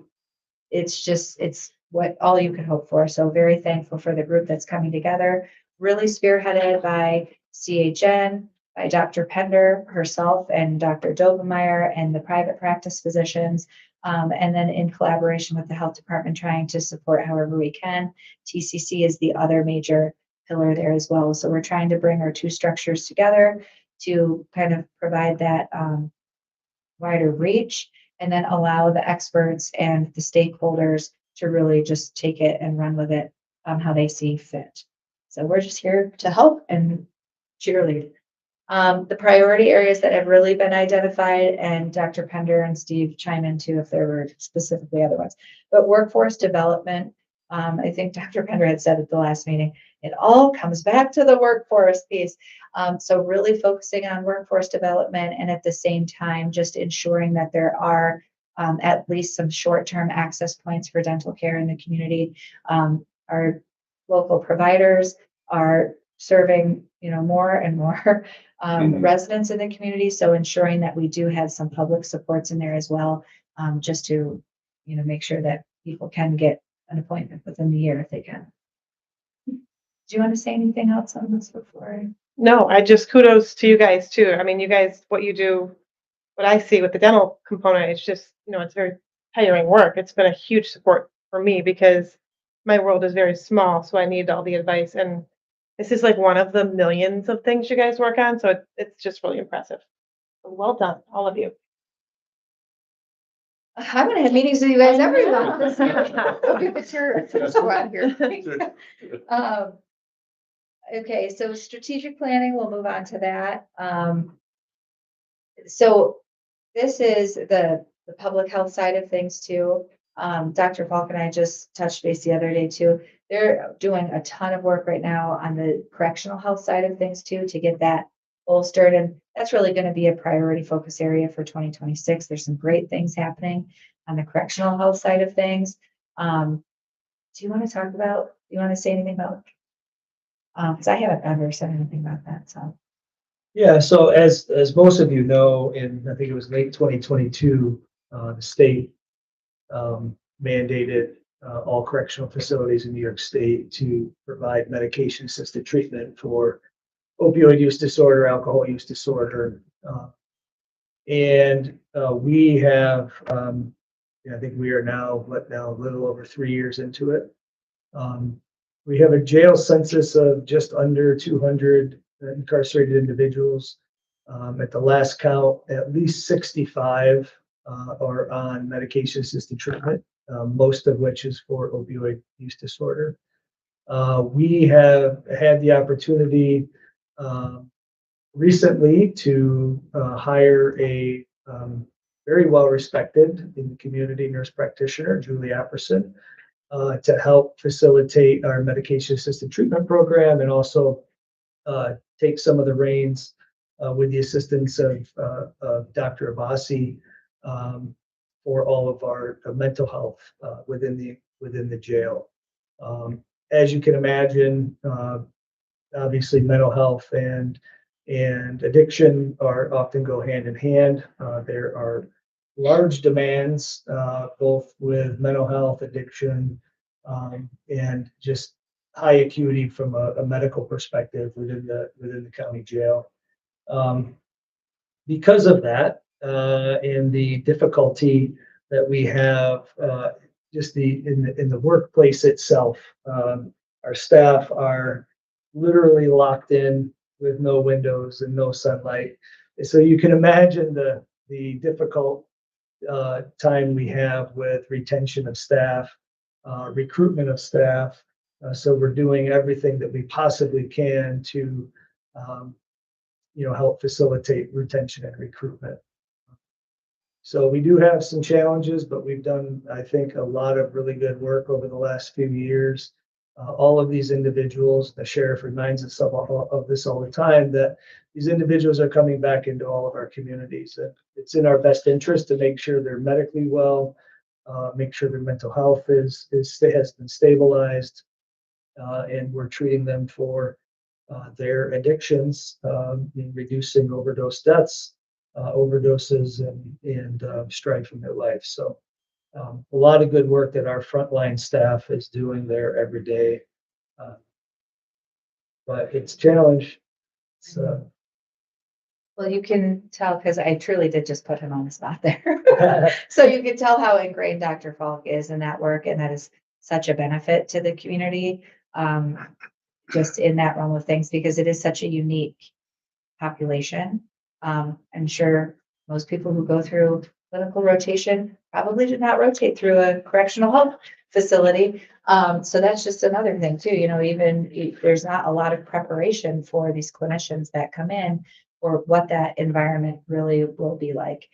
it's what all you can hope for. So very thankful for the group that's coming together, really spearheaded by CHN, by Dr. Pender herself and Dr. Dobemeyer and the private practice physicians, and then in collaboration with the health department, trying to support however we can. TCC is the other major pillar there as well. So we're trying to bring our two structures together to kind of provide that wider reach, and then allow the experts and the stakeholders to really just take it and run with it how they see fit. So we're just here to help and cheerlead. The priority areas that have really been identified, and Dr. Pender and Steve chime in too if there were specifically other ones, but workforce development. I think Dr. Pender had said at the last meeting, it all comes back to the workforce piece. So really focusing on workforce development, and at the same time, just ensuring that there are at least some short-term access points for dental care in the community. Our local providers are serving, more and more residents in the community. So ensuring that we do have some public supports in there as well, just to, make sure that people can get an appointment within the year if they can. Do you want to say anything else on this before? No, I just kudos to you guys too. I mean, you guys, what you do, what I see with the dental component, it's just, it's very tiring work. It's been a huge support for me because my world is very small. So I need all the advice, and this is like one of the millions of things you guys work on. So it's just really impressive. So well done, all of you. I'm going to have meetings with you guys every month. It's your squad here. Okay, so strategic planning, we'll move on to that. So this is the public health side of things too. Dr. Falk and I just touched base the other day too. They're doing a ton of work right now on the correctional health side of things too, to get that bolstered. And that's really going to be a priority focus area for 2026. There's some great things happening on the correctional health side of things. do you want to talk about, do you want to say anything about? Because I haven't ever said anything about that, so. Yeah, so as most of you know, in, I think it was late 2022, the state mandated all correctional facilities in New York State to provide medication-assisted treatment for opioid use disorder, alcohol use disorder. And we have, I think we are now, a little over 3 years into it. We have a jail census of just under 200 incarcerated individuals. At the last count, at least 65 are on medication-assisted treatment, most of which is for opioid use disorder. We have had the opportunity recently to hire a very well-respected in the community nurse practitioner, Julie Apperson, to help facilitate our medication-assisted treatment program and also take some of the reins with the assistance of Dr. Abbasi for all of our mental health within the jail. As you can imagine, obviously mental health and addiction are often go hand in hand. There are large demands both with mental health, addiction, and just high acuity from a medical perspective within the county jail. Because of that, and the difficulty that we have, just in the workplace itself, our staff are literally locked in with no windows and no sunlight. So you can imagine the difficult time we have with retention of staff, recruitment of staff. So we're doing everything that we possibly can to, help facilitate retention and recruitment. So we do have some challenges, but we've done, I think, a lot of really good work over the last few years. All of these individuals, the sheriff reminds us of this all the time, that these individuals are coming back into all of our communities. And it's in our best interest to make sure they're medically well, make sure their mental health has been stabilized, and we're treating them for their addictions, in reducing overdose deaths, overdoses, and strife in their life. So a lot of good work that our frontline staff is doing there every day. But it's a challenge. So Well, you can tell, because I truly did just put him on the spot there. So you can tell how ingrained Dr. Falk is in that work, and that is such a benefit to the community, just in that realm of things, because it is such a unique population. I'm sure most people who go through clinical rotation probably did not rotate through a correctional health facility. So that's just another thing too, even there's not a lot of preparation for these clinicians that come in or what that environment really will be like.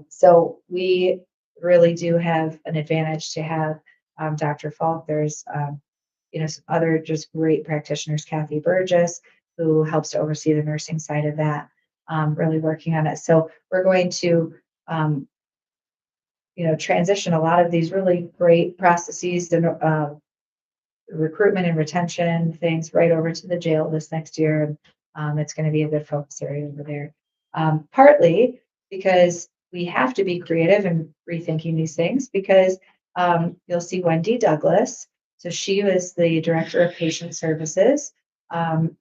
So we really do have an advantage to have Dr. Falk. There's some other just great practitioners, Kathy Burgess, who helps to oversee the nursing side of that, really working on it. So we're going to transition a lot of these really great processes and recruitment and retention things right over to the jail this next year. It's going to be a good focus area over there. Partly because we have to be creative and rethinking these things, because you'll see Wendy Douglas. So she was the director of patient services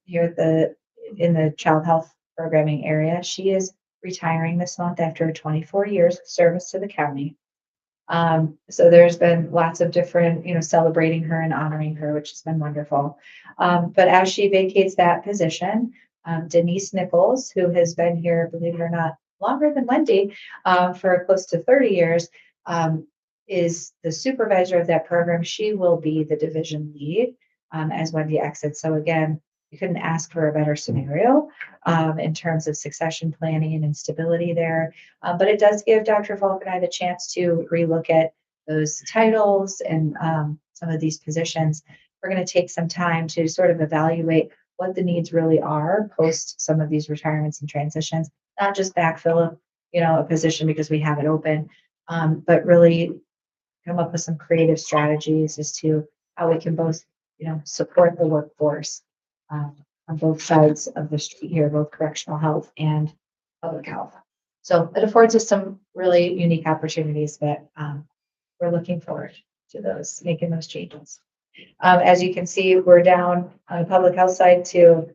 here in the child health programming area. She is retiring this month after 24 years of service to the county. So there's been lots of different, celebrating her and honoring her, which has been wonderful. But as she vacates that position, Denise Nichols, who has been here, believe it or not, longer than Wendy, for close to 30 years, is the supervisor of that program. She will be the division lead as Wendy exits. So again, you couldn't ask for a better scenario in terms of succession planning and stability there. But it does give Dr. Falk and I the chance to relook at those titles and some of these positions. We're going to take some time to sort of evaluate what the needs really are post some of these retirements and transitions, not just backfill a position because we have it open, but really come up with some creative strategies as to how we can both, support the workforce on both sides of the street here, both correctional health and public health. So it affords us some really unique opportunities, but we're looking forward to those, making those changes. As you can see, we're down on the public health side to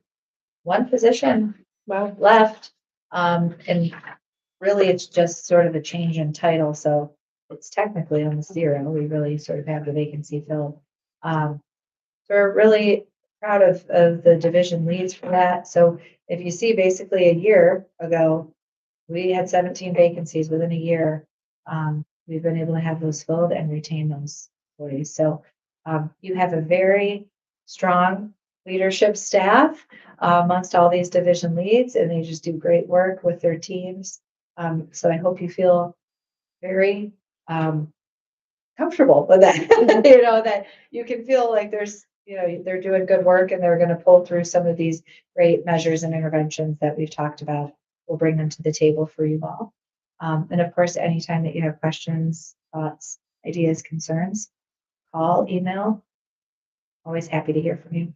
one position left. And really, it's just sort of a change in title, so it's technically almost zero. We really sort of have the vacancy filled. So we're really proud of the division leads for that. So if you see, basically a year ago, we had 17 vacancies within a year. We've been able to have those filled and retain those employees. So you have a very strong leadership staff amongst all these division leads, and they just do great work with their teams. So I hope you feel very comfortable with that, that you can feel like they're doing good work and they're going to pull through some of these great measures and interventions that we've talked about. We'll bring them to the table for you all. And of course, anytime that you have questions, thoughts, ideas, concerns, call, email. Always happy to hear from you.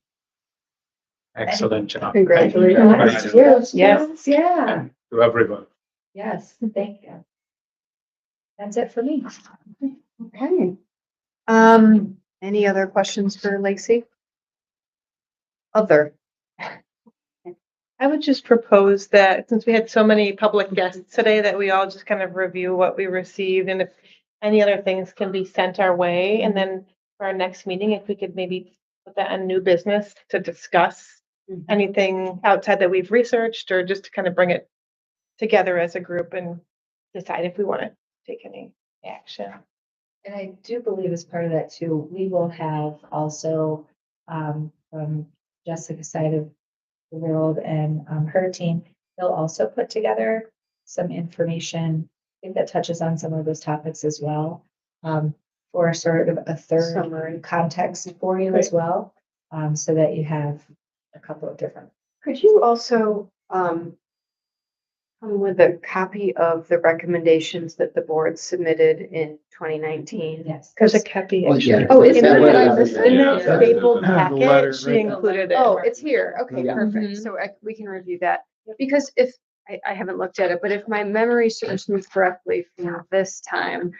Excellent job. Congratulations. Yes, yeah. To everyone. Yes, thank you. That's it for me. Okay. Any other questions for Lacey? I would just propose that since we had so many public guests today, that we all just kind of review what we received and if any other things can be sent our way. And then for our next meeting, if we could maybe put that on new business to discuss anything outside that we've researched, or just to kind of bring it together as a group and decide if we want to take any action. And I do believe as part of that too, we will have also from Jessica's side of the world and her team, they'll also put together some information, I think that touches on some of those topics as well, for sort of a third summary context for you as well, so that you have a couple of different. Could you also come with a copy of the recommendations that the board submitted in 2019? Yes. There's a copy. Well, yeah. Oh, is That there? letter I is missed in in there. that Yeah. stapled The letter packet? She right included it. Oh, it's here. Okay, Yeah. perfect. So we can review that. Because if, I haven't looked at it, but if my memory serves me correctly from this time,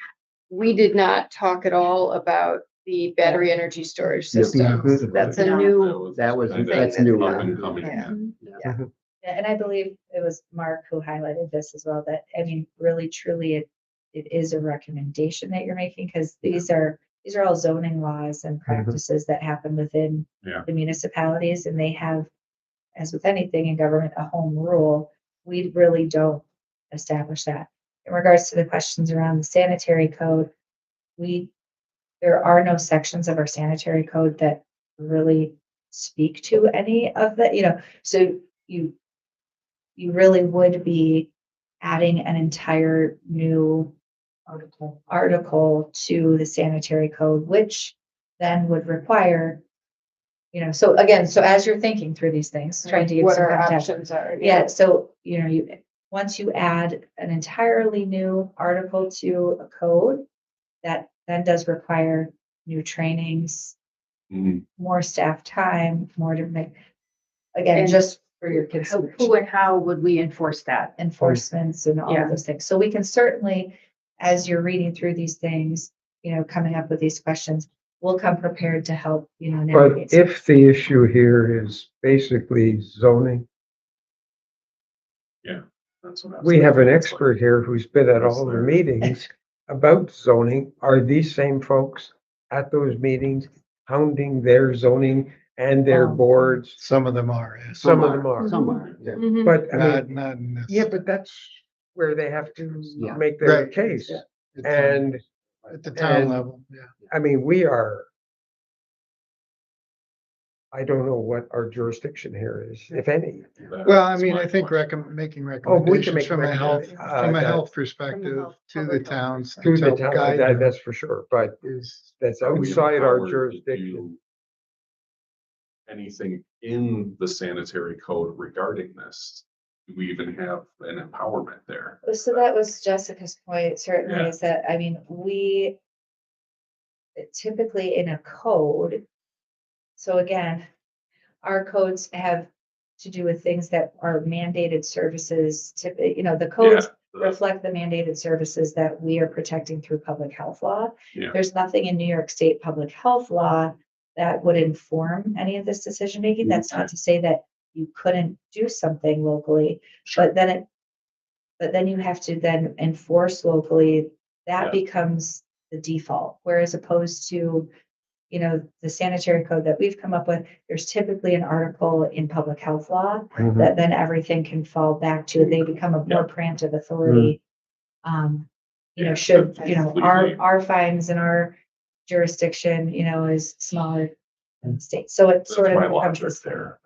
we did not talk at all about the battery energy storage No. systems. That's a new. That's new. Up and coming, Yeah. yeah. And I believe it was Mark who highlighted this as well, that, I mean, really truly it is a recommendation that you're making, because these are all zoning laws and practices that happen within the municipalities, and they have, as with anything in government, a home rule. We really don't establish that. In regards to the questions around the sanitary code, there are no sections of our sanitary code that really speak to any of that, so you really would be adding an entire new article to the sanitary code, which then would require, so again, so as you're thinking through these things, trying to give What some our context. options are. Yeah, so, once you add an entirely new article to a code, that then does require new trainings, more staff time, more to make, again, And just for your consideration. Who and how would we enforce that? Enforcements and all of those things. So we can certainly, as you're reading through these things, coming up with these questions, we'll come prepared to help, But navigate. if the issue here is basically zoning, Yeah. That's what I was we have an thinking. expert here who's been at all the meetings about zoning. Are these same folks at those meetings hounding their zoning and their boards? Some of them are, yes. Some of them are. Some are, yeah. But I Not, mean, not in this. yeah, but that's where they have to Yeah. make their Right. case. Yeah. It's, And at the town and- level, yeah. I mean, I don't know what our jurisdiction here is, if any. Well, I mean, I think making Oh, we can recommendations make from a health, from a health From perspective health, to the public towns. To the help town, guide them that's for sure, but Is, that's Are we outside our empowered to jurisdiction. do anything in the sanitary code regarding this? Do we even have an empowerment there? So that was Jessica's point, certainly, Yeah. is that, I mean, typically in a code. So again, our codes have to do with things that are mandated services, the codes reflect the mandated services that we are protecting through public health law. Yeah. There's nothing in New York State public health law that would inform any of this decision making. That's not to say that you couldn't do something locally, but then you have to then enforce locally. That becomes the default, whereas opposed to, the sanitary code that we've come up with, there's typically an article in public health law that then everything can fall back to. They become a more preemptive authority. Should, our fines in our jurisdiction, is smaller than the state. So it sort of becomes this there.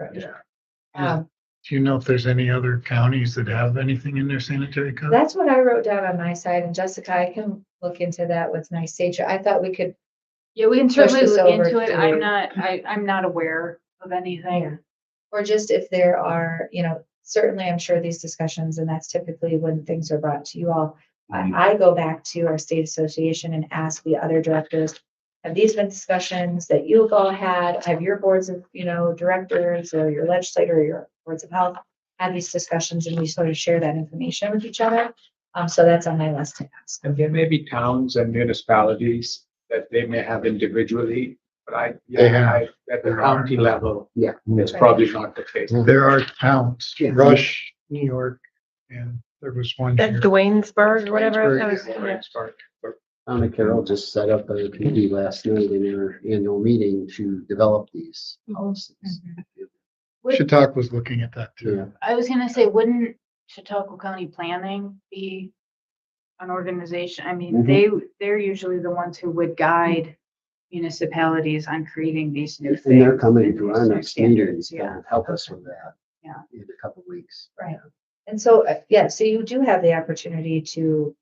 Do you know if there's any other counties that have anything in their sanitary code? That's what I wrote down on my side, and Jessica, I can look into that with Nice Sage. I thought we could. Yeah, we can push certainly this look over into it. to- I'm not aware of anything. Or just if there are, certainly I'm sure these discussions, and that's typically when things are brought to you all. I go back to our state association and ask the other directors, have these been discussions that you've all had? Have your boards of, directors or your legislator or your boards of health had these discussions, and we sort of share that information with each other? So that's on my list to ask. And there may be towns and municipalities that they may have individually, but at the county level, it's probably not the case. There are towns, Rush, New York, and there was one That here. Dwaynesburg or whatever. Dwaynesburg, That was, Town of Carroll just set up a committee last night in their annual meeting to develop these policies. Chautauqua was looking at that too. Yeah. I was gonna say, wouldn't Chautauqua County Planning be an organization? I mean, they're usually the ones who would guide municipalities on creating these new things. And they're coming to our these new next meeting standards, to help us with that. Yeah. In a couple weeks. Right. And so, so you do have the opportunity to,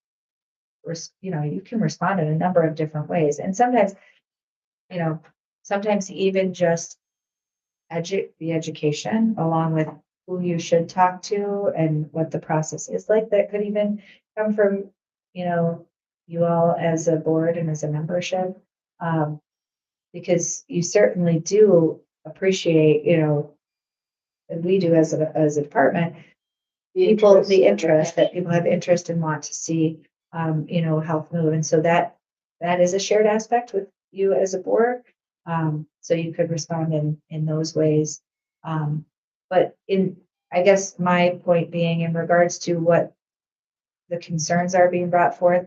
you can respond in a number of different ways. And sometimes, sometimes even just the education along with who you should talk to and what the process is like, that could even come from, you all as a board and as a membership. Because you certainly do appreciate, and we do as a department, the interest that people have interest and want to see, health move. And so that is a shared aspect with you as a board. So you could respond in those ways. But I guess my point being in regards to what the concerns are being brought forth,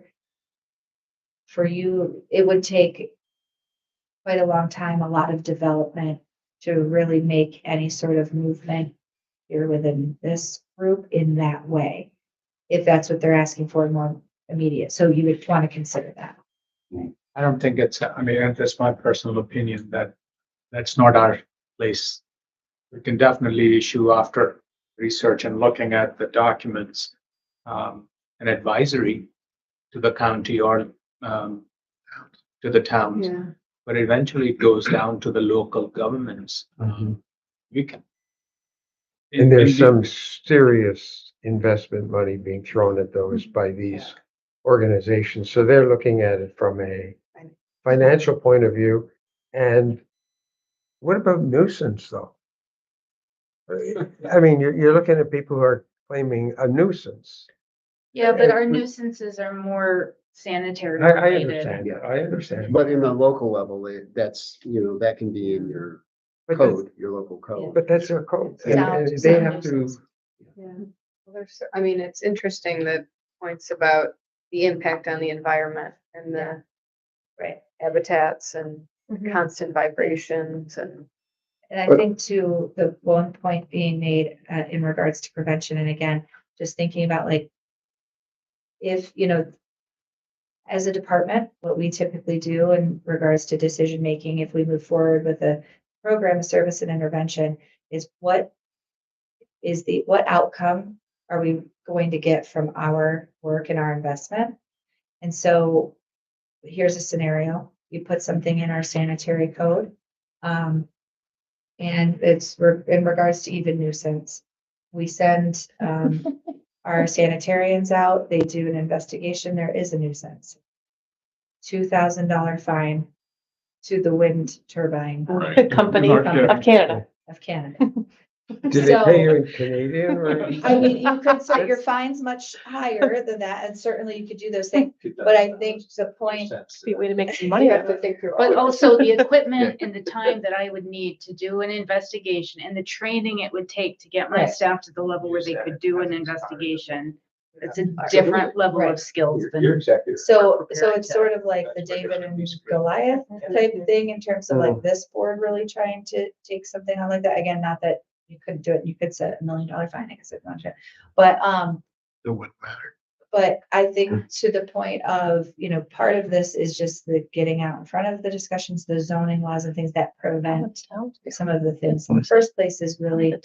for you, it would take quite a long time, a lot of development to really make any sort of movement here within this group in that way, if that's what they're asking for, more immediate. So you would want to consider that. I don't think that's my personal opinion, that's not our place. We can definitely issue, after research and looking at the documents, an advisory to the county or to the towns. Yeah. But eventually it goes down to the local governments. We can. And there's some serious investment money being thrown at those by these organizations. So they're looking at it from a financial point of view. And what about nuisance though? I mean, you're looking at people who are claiming a nuisance. Yeah, but our nuisances are more sanitary I related. understand, I understand. But in the local level, that's, that can be in your code, your local code. But that's their code. Sound- And they sound have to, Yeah. Well, it's interesting that points about the impact on the environment and the habitats and constant vibrations and. And I think too, the one point being made in regards to prevention, and again, just thinking about like, if, as a department, what we typically do in regards to decision making, if we move forward with a program of service and intervention, is what outcome are we going to get from our work and our investment? And so here's a scenario. You put something in our sanitary code, and it's in regards to even nuisance. We send our sanitarians out, they do an investigation, there is a nuisance. $2,000 fine to the wind turbine Company of Canada. of Canada. Do they pay you in Canadian or? I mean, you could set your fines much higher than that, and certainly you could do those things, but I think the point. Sweet way to make some money. out of it. But also the equipment and the time that I would need to do an investigation and the training it would take to get my Right. staff to the level where they could do an investigation. It's a different level Right. of skills You're than. exactly. right. So We're it's preparing sort to- of like the that's what David it and is. Goliath type thing in terms of like this board really trying to take something on like that. Again, not that you couldn't do it, you could set $1 million fine, I guess, if you wanted to. But, It wouldn't matter. but I think to the point of, you know, part of this is just the getting out in front of the discussions, the zoning laws and things that prevent some of the things in the first place is really,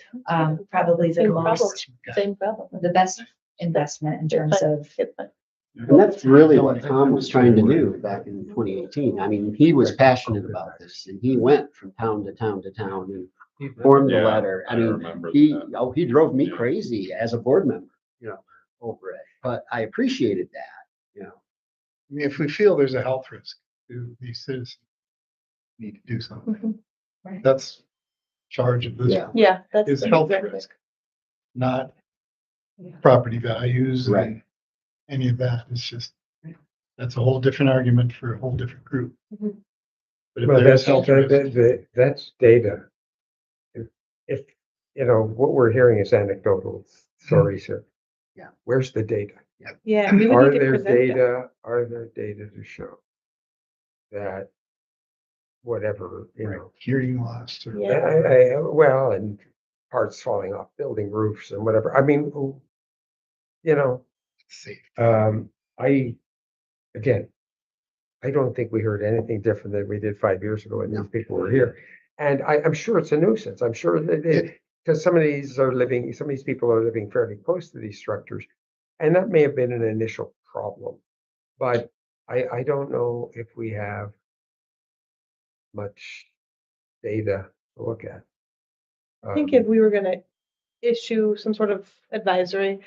probably the Same problem. most, Same problem. the best investment in terms of. And that's really what Tom was trying to do back in 2018. I mean, he was passionate about this and he went from town to town to town and formed the Yeah, letter. I mean, remember he, that. oh, he drove me crazy as a board member, you know, over it. But I appreciated that, you know. I mean, if we feel there's a health risk to these citizens, we need to do something. Right. That's charge of this. Yeah. Yeah, that's. Is health exactly. risk, not property values Right. and any of that. It's just, that's a whole different argument for a whole different group. Mhm. But if Well, there's that's, health risk, that's data. If, you know, what we're hearing is anecdotal stories here. Yeah. Where's the data? Yeah. we would Are need to there present it. are there data to show that whatever, you know, hearing loss or. Yeah. well, and parts falling off building roofs and whatever. I mean, you know, Safe. again, I don't think we heard anything different than we did 5 years ago when these people were here. And I'm sure it's a nuisance. I'm sure that because some of these people are living fairly close to these structures. And that may have been an initial problem, but I don't know if we have much data to look at. I think if we were gonna issue some sort of advisory,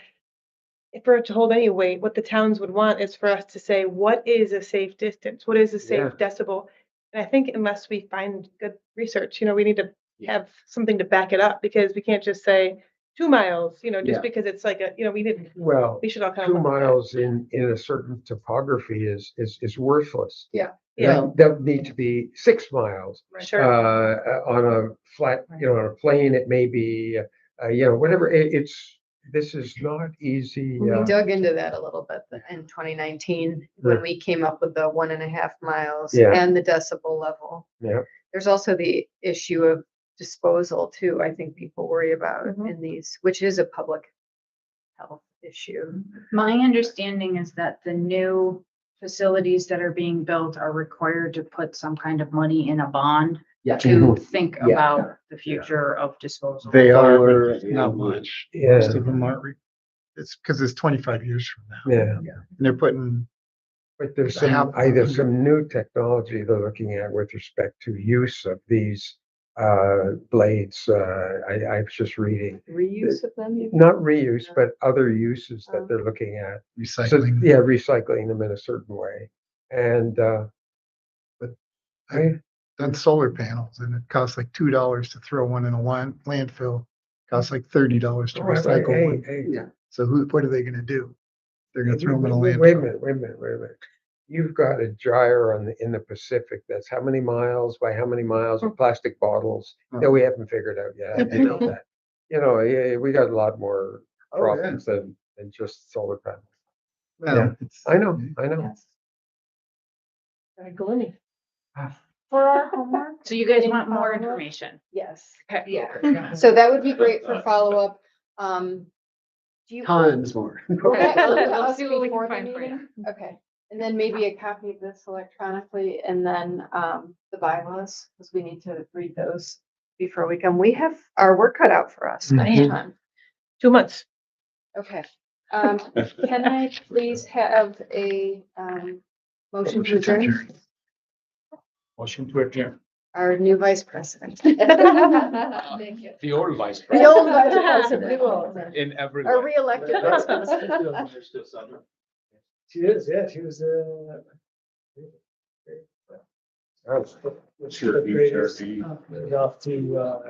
if for it to hold any weight, what the towns would want is for us to say, what is a safe distance? What is a safe decibel? And I think unless we find good research, you know, we need to have something to back it up because we can't just say 2 miles, you know, just Yeah. because it's like a, you know, Well, we should all kind 2 of. miles in a certain topography is worthless. Yeah. Yeah. That would need to be 6 miles. Sure. On a flat, you know, on a plane, it may be, you know, whatever, this is not easy. We dug into that a little bit in 2019, when Yeah. we came up with the 1.5 miles Yeah. and the decibel level. Yeah. There's also the issue of disposal too, I think people worry about Mhm. in these, which is a public health issue. My understanding is that the new facilities that are being built are required to put some kind of money in a bond Yeah. to think Yeah. about the future of disposal. They are, Solar but not and- much. Yeah. Most of them aren't. It's because it's 25 years from now. Yeah. And they're putting. But there's The some, half- there's some new technology they're looking at with respect to use of these blades. I was just reading, Reuse of them? you mean? not reuse, but other uses that they're looking at. So, Recycling. yeah, recycling them in a certain way. And, I've done solar panels and it costs like $2 to throw one in a landfill. Costs like $30 to recycle one. Yeah. So what are they gonna do? They're gonna throw them in a Wait a landfill. minute, wait a minute, wait a minute. You've got a dryer in the Pacific that's how many miles by how many miles of plastic bottles that we haven't figured out yet. You know that. You know, yeah, we got a lot more Oh, yeah. problems than just solar panels. Well, Yeah. it's- I know. Very gloomy. For our homework? So you guys want more information? Yes. Okay. Yeah. So that would be great for follow-up. Do you? Tons more. Okay, Let's see what we before can the find for you. meeting? Okay, and then maybe a copy of this electronically and then the bylaws, because we need to read those before we come. We have our work cut out for us next Mhm. time. 2 months. Okay. Can I please have a motion to adjourn? Motion to adjourn. Our new vice president. Thank you. The old vice The president. old vice president. In every Our way. re-elected vice president. She is, yeah, she was, Which fifth grade is off to,